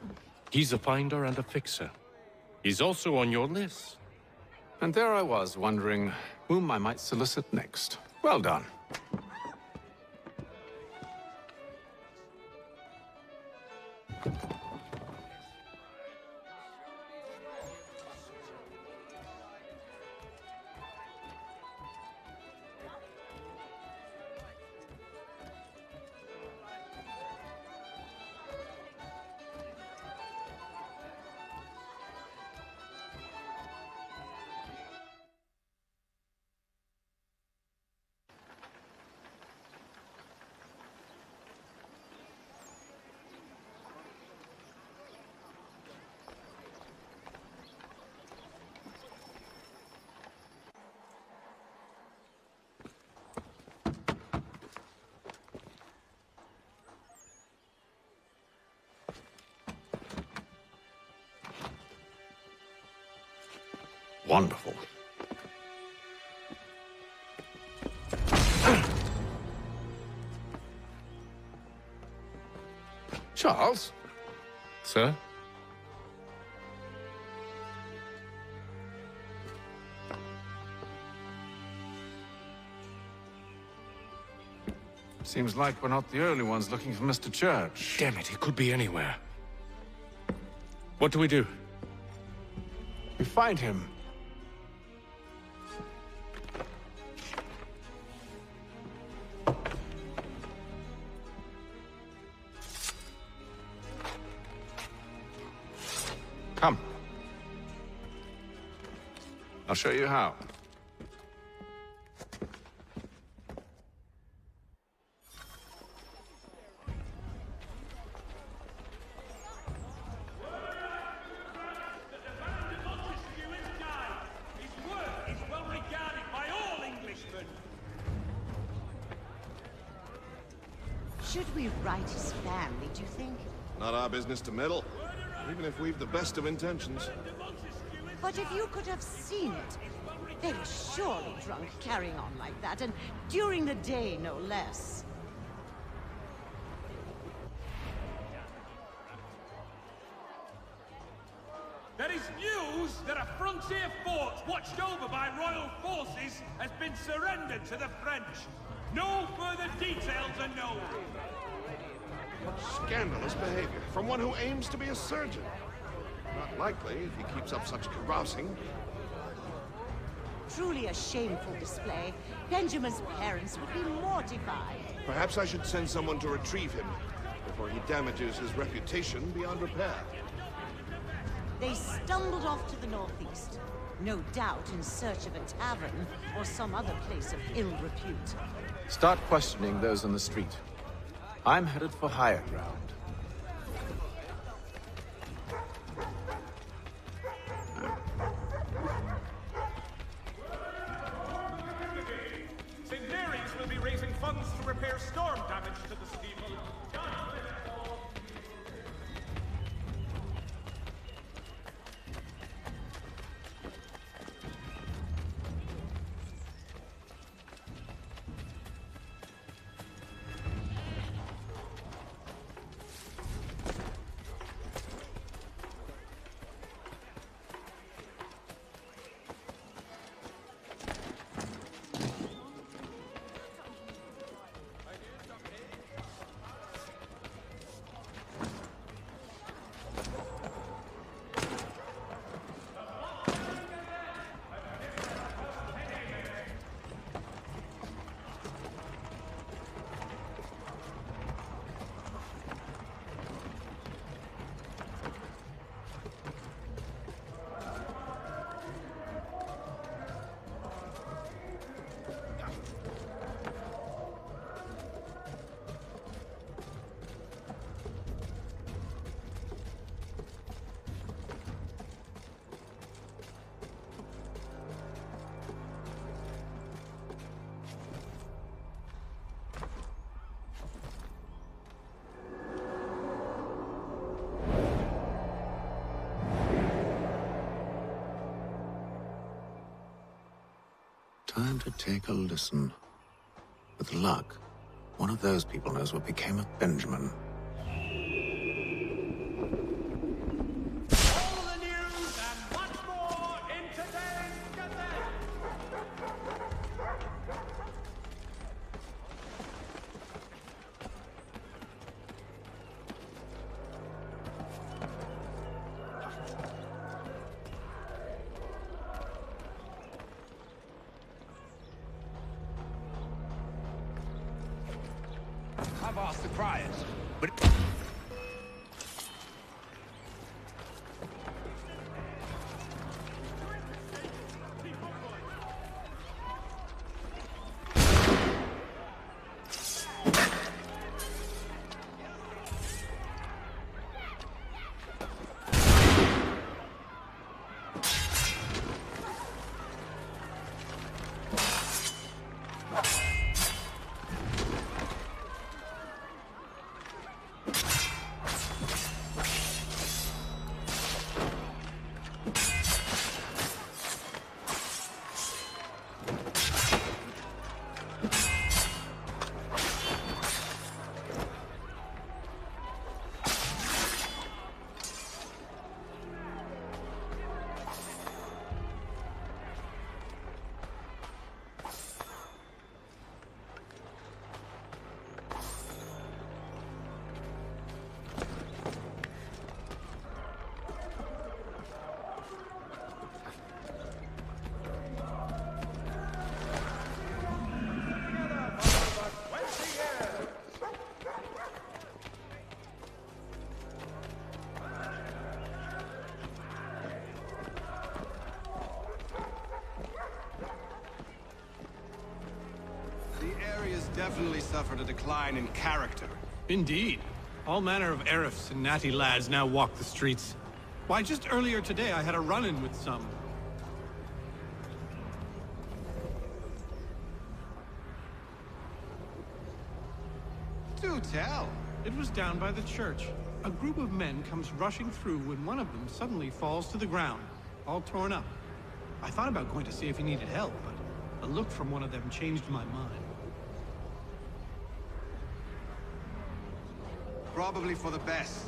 [SPEAKER 13] He's a finder and a fixer. He's also on your list.
[SPEAKER 20] And there I was, wondering whom I might solicit next. Well done. Wonderful. Charles?
[SPEAKER 13] Sir?
[SPEAKER 20] Seems like we're not the only ones looking for Mr. Church.
[SPEAKER 13] Damn it, he could be anywhere. What do we do?
[SPEAKER 20] We find him. Come. I'll show you how.
[SPEAKER 10] Should we write his family, do you think?
[SPEAKER 15] Not our business to meddle, even if we've the best of intentions.
[SPEAKER 10] But if you could have seen it, They were surely drunk carrying on like that, and during the day, no less.
[SPEAKER 1] There is news that a frontier fort watched over by royal forces has been surrendered to the French. No further details are known.
[SPEAKER 15] Scandalous behavior from one who aims to be a surgeon. Not likely if he keeps up such carousing.
[SPEAKER 10] Truly a shameful display. Benjamin's parents would be mortified.
[SPEAKER 15] Perhaps I should send someone to retrieve him before he damages his reputation beyond repair.
[SPEAKER 10] They stumbled off to the northeast, no doubt in search of a tavern or some other place of ill repute.
[SPEAKER 20] Start questioning those on the street. I'm headed for higher ground.
[SPEAKER 1] St. Mary's will be raising funds to repair storm damage to the steeple.
[SPEAKER 20] Time to take a listen. With luck, one of those people knows what became of Benjamin.
[SPEAKER 1] I've asked the criers, but...
[SPEAKER 12] Definitely suffered a decline in character.
[SPEAKER 18] Indeed. All manner of Arifs and natty lads now walk the streets. Why, just earlier today I had a run-in with some. Do tell. It was down by the church. A group of men comes rushing through when one of them suddenly falls to the ground, all torn up. I thought about going to see if he needed help, but a look from one of them changed my mind.
[SPEAKER 2] Probably for the best.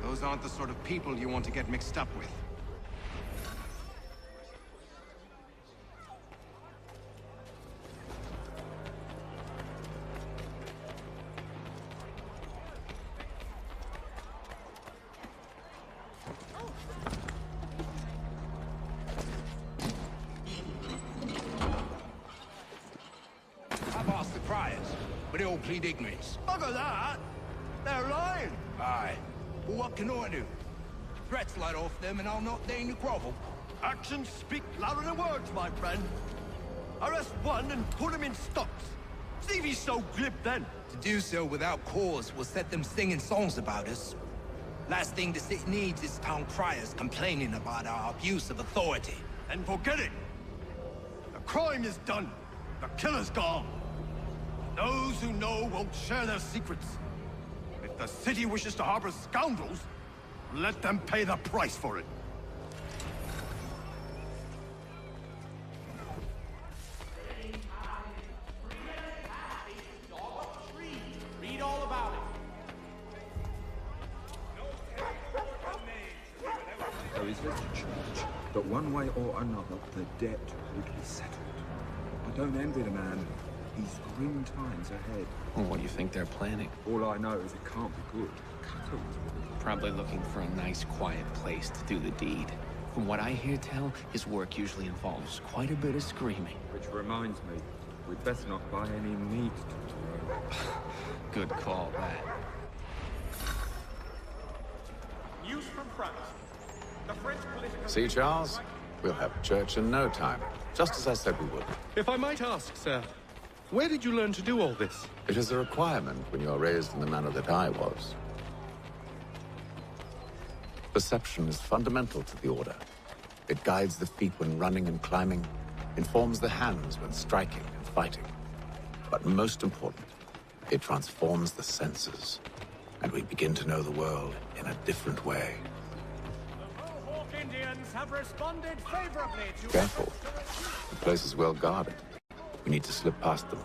[SPEAKER 2] Those aren't the sort of people you want to get mixed up with.
[SPEAKER 1] I've asked the criers, but they all plead ignorance.
[SPEAKER 11] Bugger that! They're lying!
[SPEAKER 1] Aye. Well, what can I do? Threats light off them and I'll not deign to grovel.
[SPEAKER 11] Actions speak louder than words, my friend. Arrest one and put him in stocks. See if he's so glib then.
[SPEAKER 1] To do so without cause will set them singing songs about us. Last thing the city needs is town criers complaining about our abuse of authority.
[SPEAKER 11] And forget it! The crime is done. The killer's gone. Those who know won't share their secrets. If the city wishes to harbor scoundrels, let them pay the price for it.
[SPEAKER 7] Read all about it.
[SPEAKER 21] There is little church, but one way or another, the debt would be settled. I don't envy the man. He's grim times ahead.
[SPEAKER 22] Well, what do you think they're planning?
[SPEAKER 21] All I know is it can't be good.
[SPEAKER 22] Probably looking for a nice, quiet place to do the deed. From what I hear tell, his work usually involves quite a bit of screaming.
[SPEAKER 21] Which reminds me, we'd better not buy any meat tomorrow.
[SPEAKER 22] Good call, that.
[SPEAKER 24] News from France. The French political...
[SPEAKER 20] See, Charles? We'll have church in no time. Just as I said we would.
[SPEAKER 13] If I might ask, sir, where did you learn to do all this?
[SPEAKER 20] It is a requirement when you are raised in the manner that I was. Perception is fundamental to the Order. It guides the feet when running and climbing, informs the hands when striking and fighting. But most important, it transforms the senses, and we begin to know the world in a different way.
[SPEAKER 11] Mohawk Indians have responded favorably to...
[SPEAKER 20] Careful. The place is well guarded. We need to slip past them.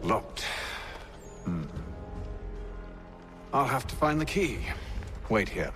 [SPEAKER 20] Locked. I'll have to find the key. Wait here.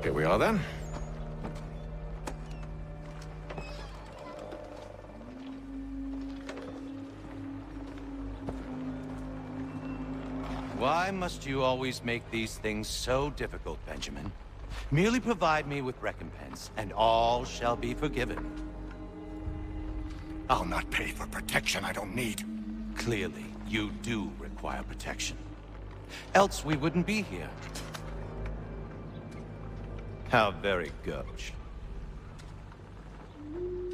[SPEAKER 20] Here we are, then.
[SPEAKER 7] Why must you always make these things so difficult, Benjamin? Merely provide me with recompense, and all shall be forgiven.
[SPEAKER 3] I'll not pay for protection I don't need.
[SPEAKER 6] Clearly, you do require protection. Else we wouldn't be here. How very gauche.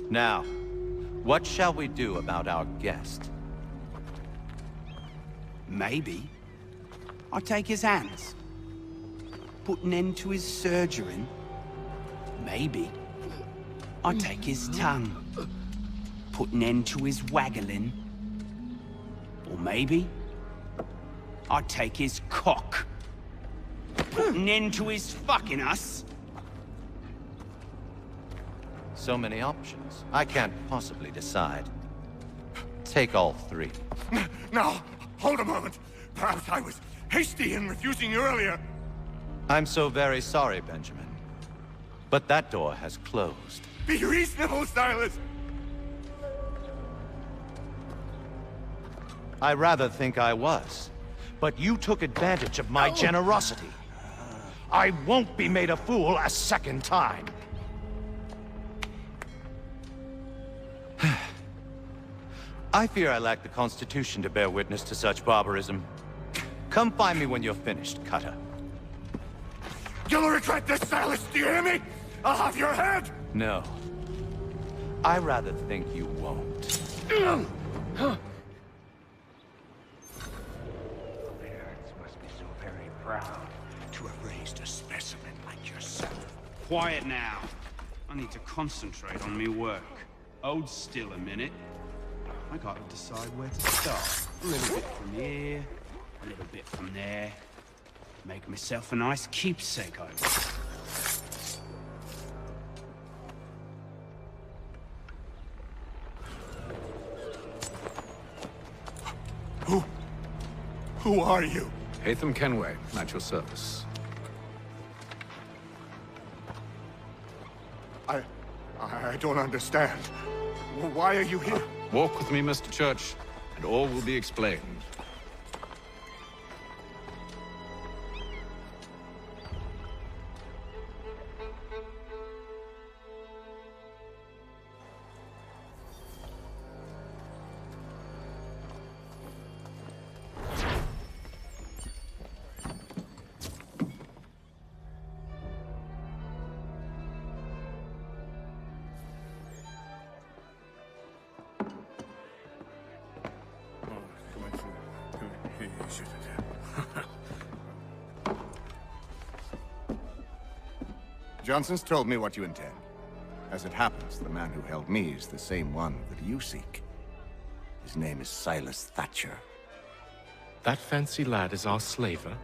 [SPEAKER 6] Now, what shall we do about our guest?
[SPEAKER 14] Maybe I'll take his hands. Put an end to his surgering. Maybe I'll take his tongue. Put an end to his waggling. Or maybe I'll take his cock. Put an end to his fucking us.
[SPEAKER 6] So many options. I can't possibly decide. Take all three.
[SPEAKER 3] Now, hold a moment. Perhaps I was hasty in refusing you earlier.
[SPEAKER 6] I'm so very sorry, Benjamin. But that door has closed.
[SPEAKER 3] Be reasonable, Silas!
[SPEAKER 6] I rather think I was. But you took advantage of my generosity. I won't be made a fool a second time. I fear I lack the constitution to bear witness to such barbarism. Come find me when you're finished, Cutter.
[SPEAKER 3] You'll regret this, Silas, do you hear me? I'll have your head!
[SPEAKER 6] No. I rather think you won't.
[SPEAKER 7] Parents must be so very proud to have raised a specimen like yourself.
[SPEAKER 14] Quiet now. I need to concentrate on me work. Hold still a minute. I gotta decide where to start. A little bit from here, a little bit from there. Make myself a nice keepsake over.
[SPEAKER 3] Who are you?
[SPEAKER 20] Hatham Kenway, at your service.
[SPEAKER 3] I don't understand. Why are you here?
[SPEAKER 20] Walk with me, Mr. Church, and all will be explained.
[SPEAKER 2] Johnson's told me what you intend. As it happens, the man who held me is the same one that you seek. His name is Silas Thatcher.
[SPEAKER 13] That fancy lad is our slaver?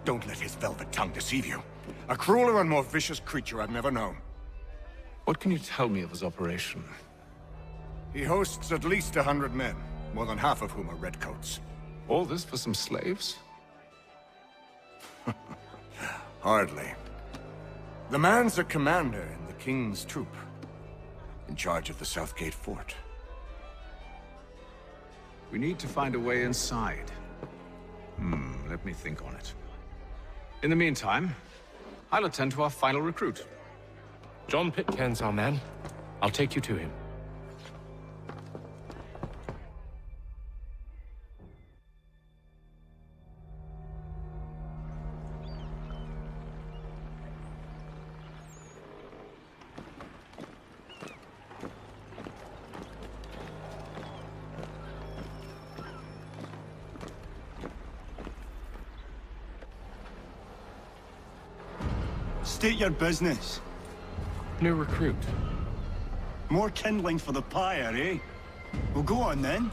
[SPEAKER 3] Don't let his velvet tongue deceive you. A crueler and more vicious creature I've never known.
[SPEAKER 20] What can you tell me of his operation?
[SPEAKER 2] He hosts at least 100 men, more than half of whom are redcoats.
[SPEAKER 20] All this for some slaves?
[SPEAKER 2] Hardly. The man's a commander in the King's troop, in charge of the Southgate Fort.
[SPEAKER 20] We need to find a way inside. Let me think on it. In the meantime, I'll attend to our final recruit.
[SPEAKER 13] John Pitcairn's our man. I'll take you to him.
[SPEAKER 19] State your business.
[SPEAKER 13] New recruit.
[SPEAKER 19] More kindling for the pyre, eh? Well, go on then.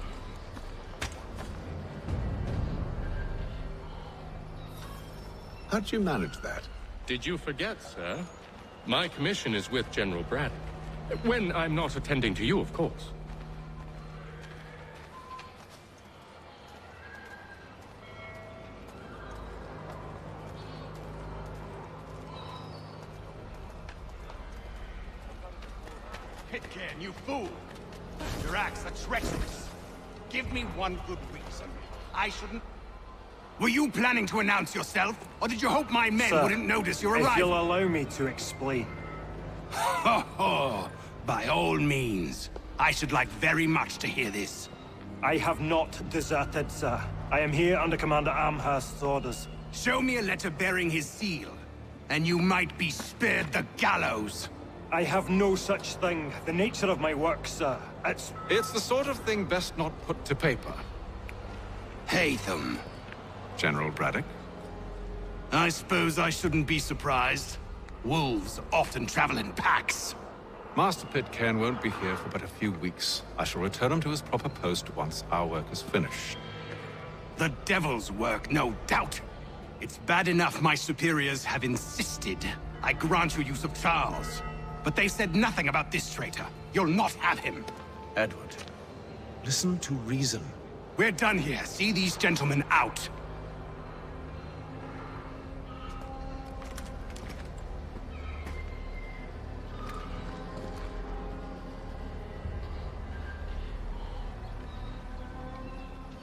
[SPEAKER 20] How'd you manage that?
[SPEAKER 13] Did you forget, sir? My commission is with General Braddock. When I'm not attending to you, of course.
[SPEAKER 19] Pitcairn, you fool! Your acts are treacherous. Give me one good reason. I shouldn't... Were you planning to announce yourself? Or did you hope my men wouldn't notice your arrival?
[SPEAKER 16] If you'll allow me to explain.
[SPEAKER 19] Ho ho! By all means. I should like very much to hear this.
[SPEAKER 16] I have not deserted, sir. I am here under Commander Amherst's orders.
[SPEAKER 19] Show me a letter bearing his seal, and you might be spared the gallows.
[SPEAKER 16] I have no such thing. The nature of my work, sir, it's
[SPEAKER 20] the sort of thing best not put to paper.
[SPEAKER 19] Haytham.
[SPEAKER 20] General Braddock?
[SPEAKER 19] I suppose I shouldn't be surprised. Wolves often travel in packs.
[SPEAKER 20] Master Pitcairn won't be here for but a few weeks. I shall return him to his proper post once our work is finished.
[SPEAKER 19] The devil's work, no doubt. It's bad enough my superiors have insisted I grant you use of Charles. But they said nothing about this traitor. You'll not have him.
[SPEAKER 20] Edward, listen to reason.
[SPEAKER 19] We're done here. See these gentlemen out.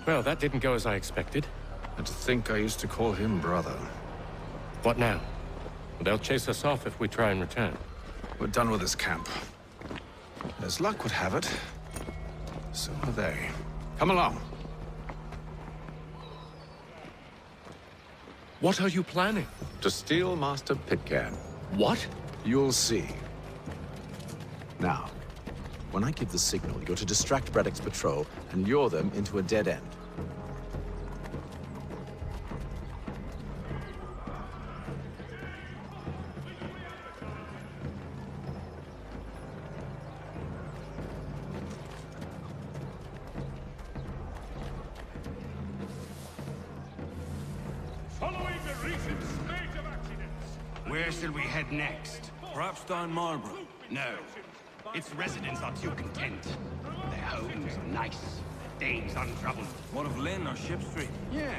[SPEAKER 13] Well, that didn't go as I expected.
[SPEAKER 20] And to think I used to call him brother.
[SPEAKER 13] What now? They'll chase us off if we try and return.
[SPEAKER 20] We're done with this camp. As luck would have it, so are they. Come along.
[SPEAKER 13] What are you planning?
[SPEAKER 20] To steal Master Pitcairn.
[SPEAKER 13] What?
[SPEAKER 20] You'll see. Now, when I give the signal, you're to distract Braddock's patrol and lure them into a dead end.
[SPEAKER 1] Following the recent spate of accidents.
[SPEAKER 19] Where shall we head next?
[SPEAKER 16] Perhaps down Marlborough.
[SPEAKER 19] No. Its residents are too content. Their homes are nice, their days untroubled.
[SPEAKER 16] What of Lynn or Ship Street?
[SPEAKER 19] Yes.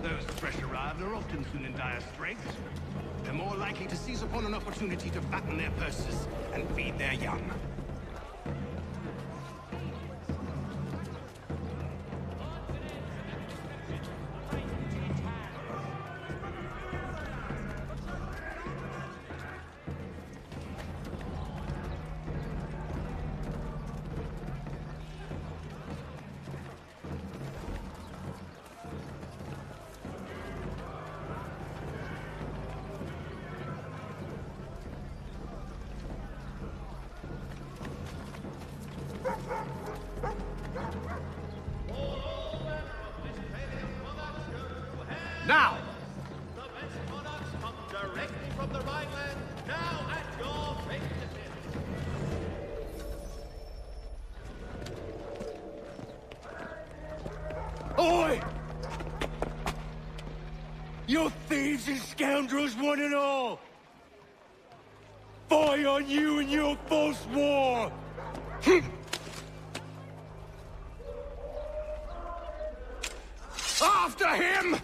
[SPEAKER 19] Those fresh arrived are often soon in dire straits. They're more likely to seize upon an opportunity to fatten their purses and feed their young.
[SPEAKER 1] Now! The best products come directly from the Rhineland, now at your fingertips.
[SPEAKER 19] Oi! You thieves and scoundrels, one and all! Fie on you and your false war! After him!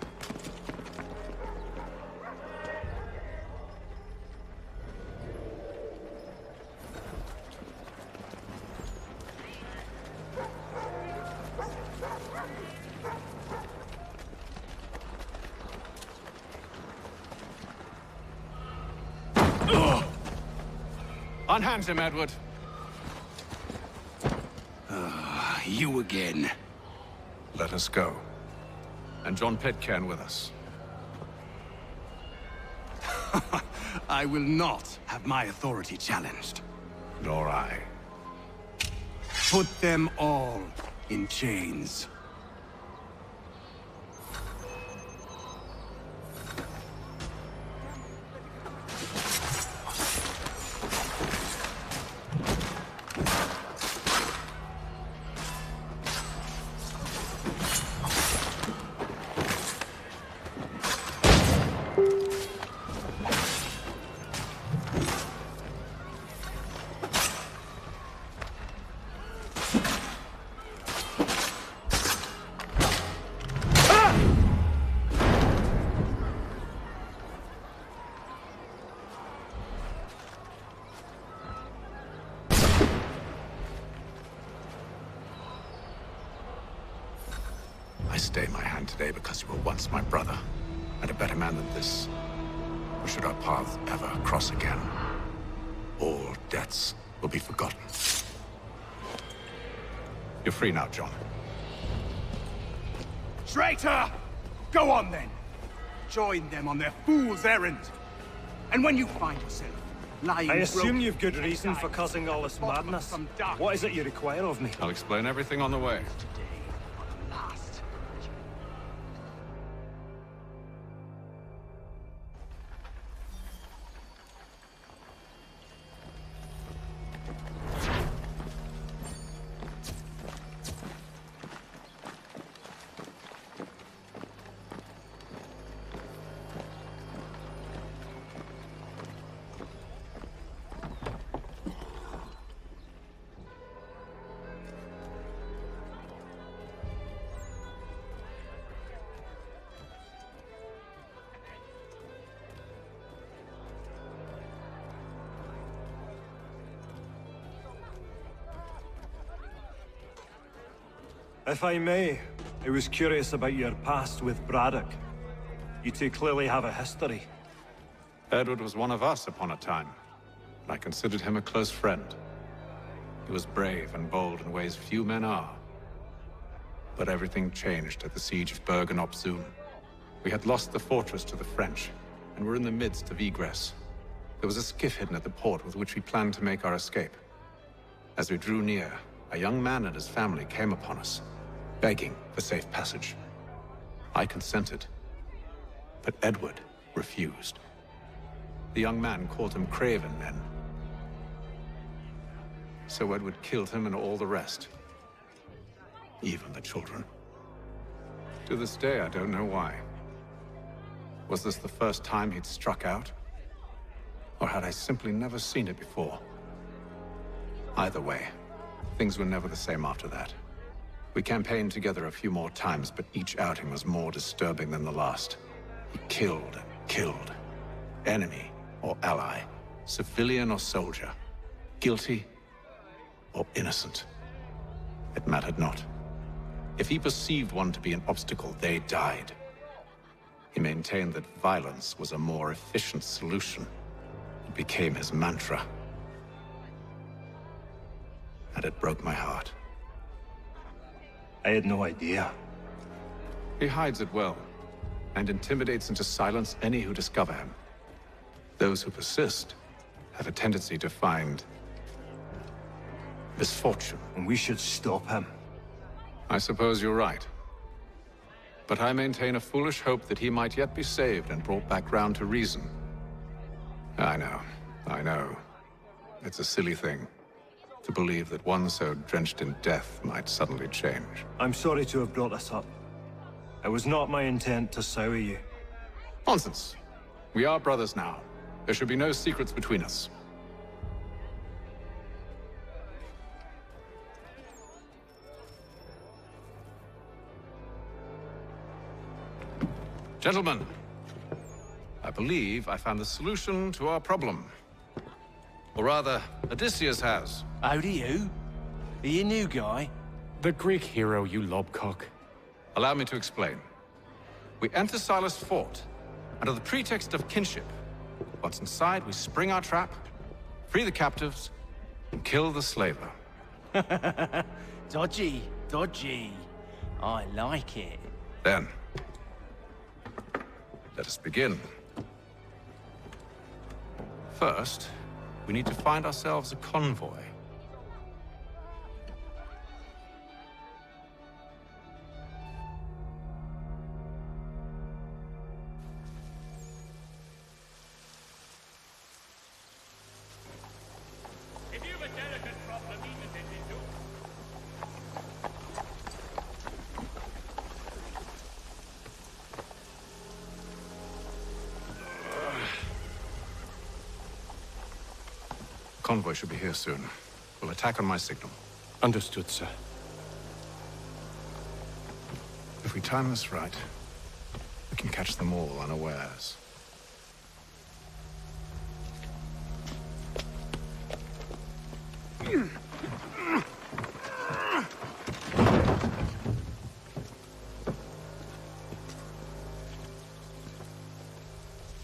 [SPEAKER 20] Unhand him, Edward.
[SPEAKER 19] You again.
[SPEAKER 20] Let us go. And John Pitcairn with us.
[SPEAKER 19] I will not have my authority challenged.
[SPEAKER 20] Nor I.
[SPEAKER 19] Put them all in chains.
[SPEAKER 20] I stay my hand today because you were once my brother, and a better man than this. Or should our paths ever cross again, all debts will be forgotten. You're free now, John.
[SPEAKER 19] Traitor! Go on then. Join them on their fool's errand. And when you find yourself lying
[SPEAKER 11] I assume
[SPEAKER 19] broken
[SPEAKER 11] you've good reason for causing all this madness. What is it you require of me?
[SPEAKER 20] I'll explain everything on the way.
[SPEAKER 11] If I may, I was curious about your past with Braddock. You two clearly have a history.
[SPEAKER 20] Edward was one of us upon a time. I considered him a close friend. He was brave and bold in ways few men are. But everything changed at the siege of Bergen-op-Zoom. We had lost the fortress to the French, and were in the midst of egress. There was a skiff hidden at the port with which we planned to make our escape. As we drew near, a young man and his family came upon us, begging for safe passage. I consented, but Edward refused. The young man called him craven then. So Edward killed him and all the rest. Even the children. To this day, I don't know why. Was this the first time he'd struck out? Or had I simply never seen it before? Either way, things were never the same after that. We campaigned together a few more times, but each outing was more disturbing than the last. He killed and killed. Enemy or ally, civilian or soldier, guilty or innocent. It mattered not. If he perceived one to be an obstacle, they died. He maintained that violence was a more efficient solution. It became his mantra. And it broke my heart.
[SPEAKER 11] I had no idea.
[SPEAKER 20] He hides it well, and intimidates into silence any who discover him. Those who persist have a tendency to find misfortune.
[SPEAKER 11] And we should stop him.
[SPEAKER 20] I suppose you're right. But I maintain a foolish hope that he might yet be saved and brought back round to reason. I know. It's a silly thing to believe that one so drenched in death might suddenly change.
[SPEAKER 11] I'm sorry to have brought this up. It was not my intent to sour you.
[SPEAKER 20] Nonsense. We are brothers now. There should be no secrets between us. Gentlemen, I believe I found the solution to our problem. Or rather, Odysseus has.
[SPEAKER 7] How do you? Are you a new guy?
[SPEAKER 13] The Greek hero, you lobcock.
[SPEAKER 20] Allow me to explain. We enter Silas' fort, under the pretext of kinship. Once inside, we spring our trap, free the captives, and kill the slaver.
[SPEAKER 7] Dodgy, dodgy. I like it.
[SPEAKER 20] Then, let us begin. First, we need to find ourselves a convoy.
[SPEAKER 1] If you've a delicate problem, even if you do.
[SPEAKER 20] Convoy should be here soon. We'll attack on my signal.
[SPEAKER 13] Understood, sir.
[SPEAKER 20] If we time this right, we can catch them all unawares.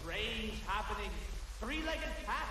[SPEAKER 1] Strange happening. Three-legged cat.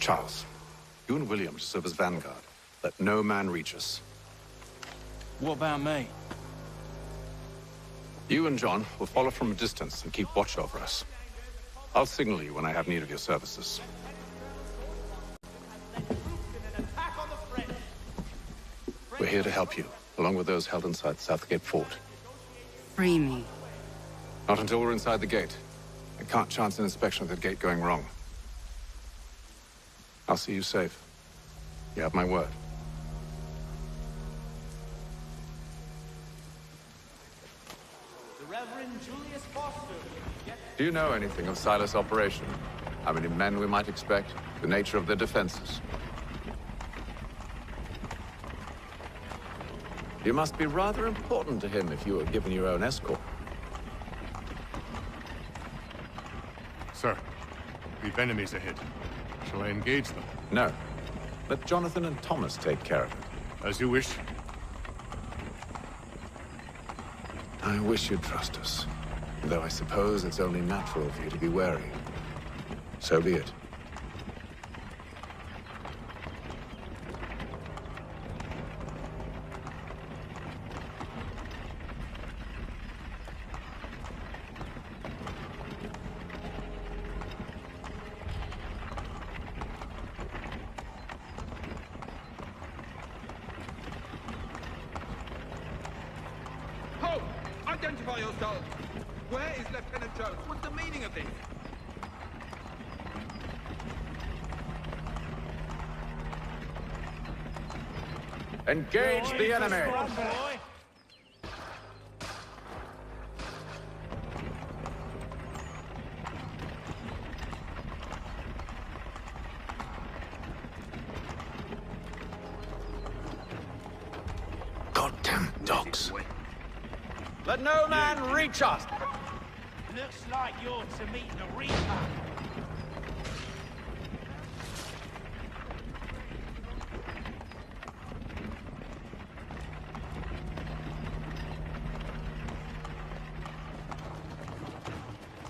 [SPEAKER 20] Charles, you and William serve as vanguard. Let no man reach us.
[SPEAKER 7] What about me?
[SPEAKER 20] You and John will follow from a distance and keep watch over us. I'll signal you when I have need of your services. We're here to help you, along with those held inside Southgate Fort.
[SPEAKER 4] Free me.
[SPEAKER 20] Not until we're inside the gate. I can't chance an inspection of the gate going wrong. I'll see you safe. You have my word.
[SPEAKER 7] The Reverend Julius Foster.
[SPEAKER 20] Do you know anything of Silas' operation? How many men we might expect? The nature of their defenses? You must be rather important to him if you were given your own escort.
[SPEAKER 23] Sir, we've enemies ahead. Shall I engage them?
[SPEAKER 20] No. Let Jonathan and Thomas take care of it.
[SPEAKER 23] As you wish.
[SPEAKER 20] I wish you'd trust us. Though I suppose it's only natural for you to be wary. So be it.
[SPEAKER 17] Halt! Identify yourself! Where is Lieutenant Jones? What's the meaning of this?
[SPEAKER 20] Engage the enemy! Goddamn dogs. Let no man reach us!
[SPEAKER 7] Looks like you're to meet the Reaper.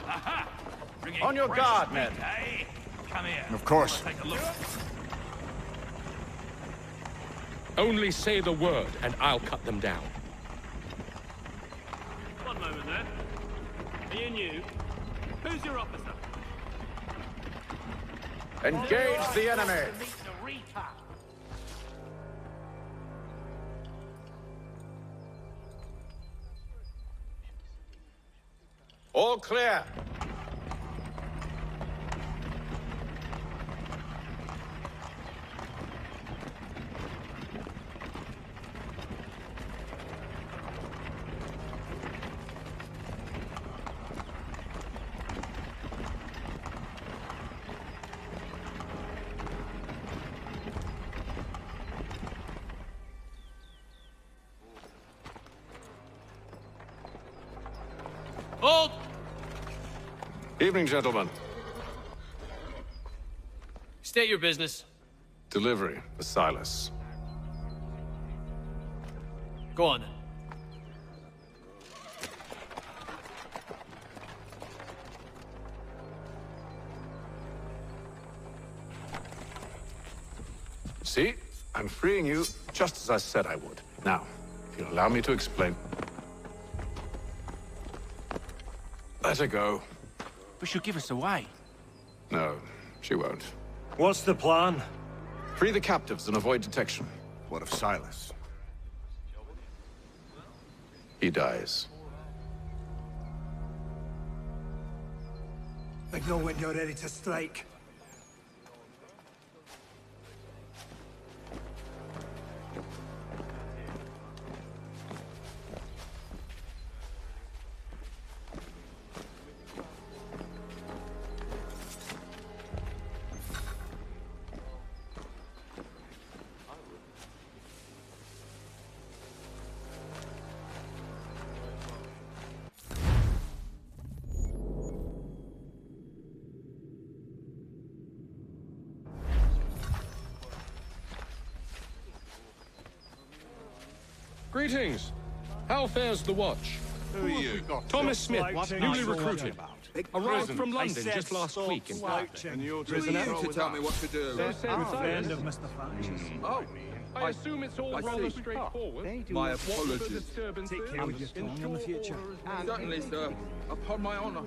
[SPEAKER 7] Aha!
[SPEAKER 20] On your guard, men.
[SPEAKER 7] Hey, come here.
[SPEAKER 23] Of course.
[SPEAKER 7] Take a look.
[SPEAKER 13] Only say the word, and I'll cut them down.
[SPEAKER 11] One moment there. Me and you. Who's your officer?
[SPEAKER 20] Engage the enemy!
[SPEAKER 7] To meet the Reaper.
[SPEAKER 20] All clear.
[SPEAKER 7] Hold!
[SPEAKER 20] Evening, gentlemen.
[SPEAKER 7] State your business.
[SPEAKER 20] Delivery for Silas.
[SPEAKER 7] Go on then.
[SPEAKER 20] See? I'm freeing you just as I said I would. Now, if you'll allow me to explain. Let her go.
[SPEAKER 7] But she'll give us away.
[SPEAKER 20] No, she won't.
[SPEAKER 11] What's the plan?
[SPEAKER 20] Free the captives and avoid detection.
[SPEAKER 2] What of Silas?
[SPEAKER 20] He dies.
[SPEAKER 5] I know when you're ready to strike.
[SPEAKER 13] Greetings. How fares the watch?
[SPEAKER 23] Who are you?
[SPEAKER 13] Thomas Smith,
[SPEAKER 11] Like
[SPEAKER 13] newly
[SPEAKER 11] things.
[SPEAKER 13] recruited. Arrived from London just last week, in fact.
[SPEAKER 17] Prisoner? To tell me what to do.
[SPEAKER 5] Friend of Mr. Fudge.
[SPEAKER 17] Oh,
[SPEAKER 13] I assume it's all rather straightforward.
[SPEAKER 17] My apologies.
[SPEAKER 5] Take care of your tongue in the future.
[SPEAKER 17] Certainly, sir. Upon my honor.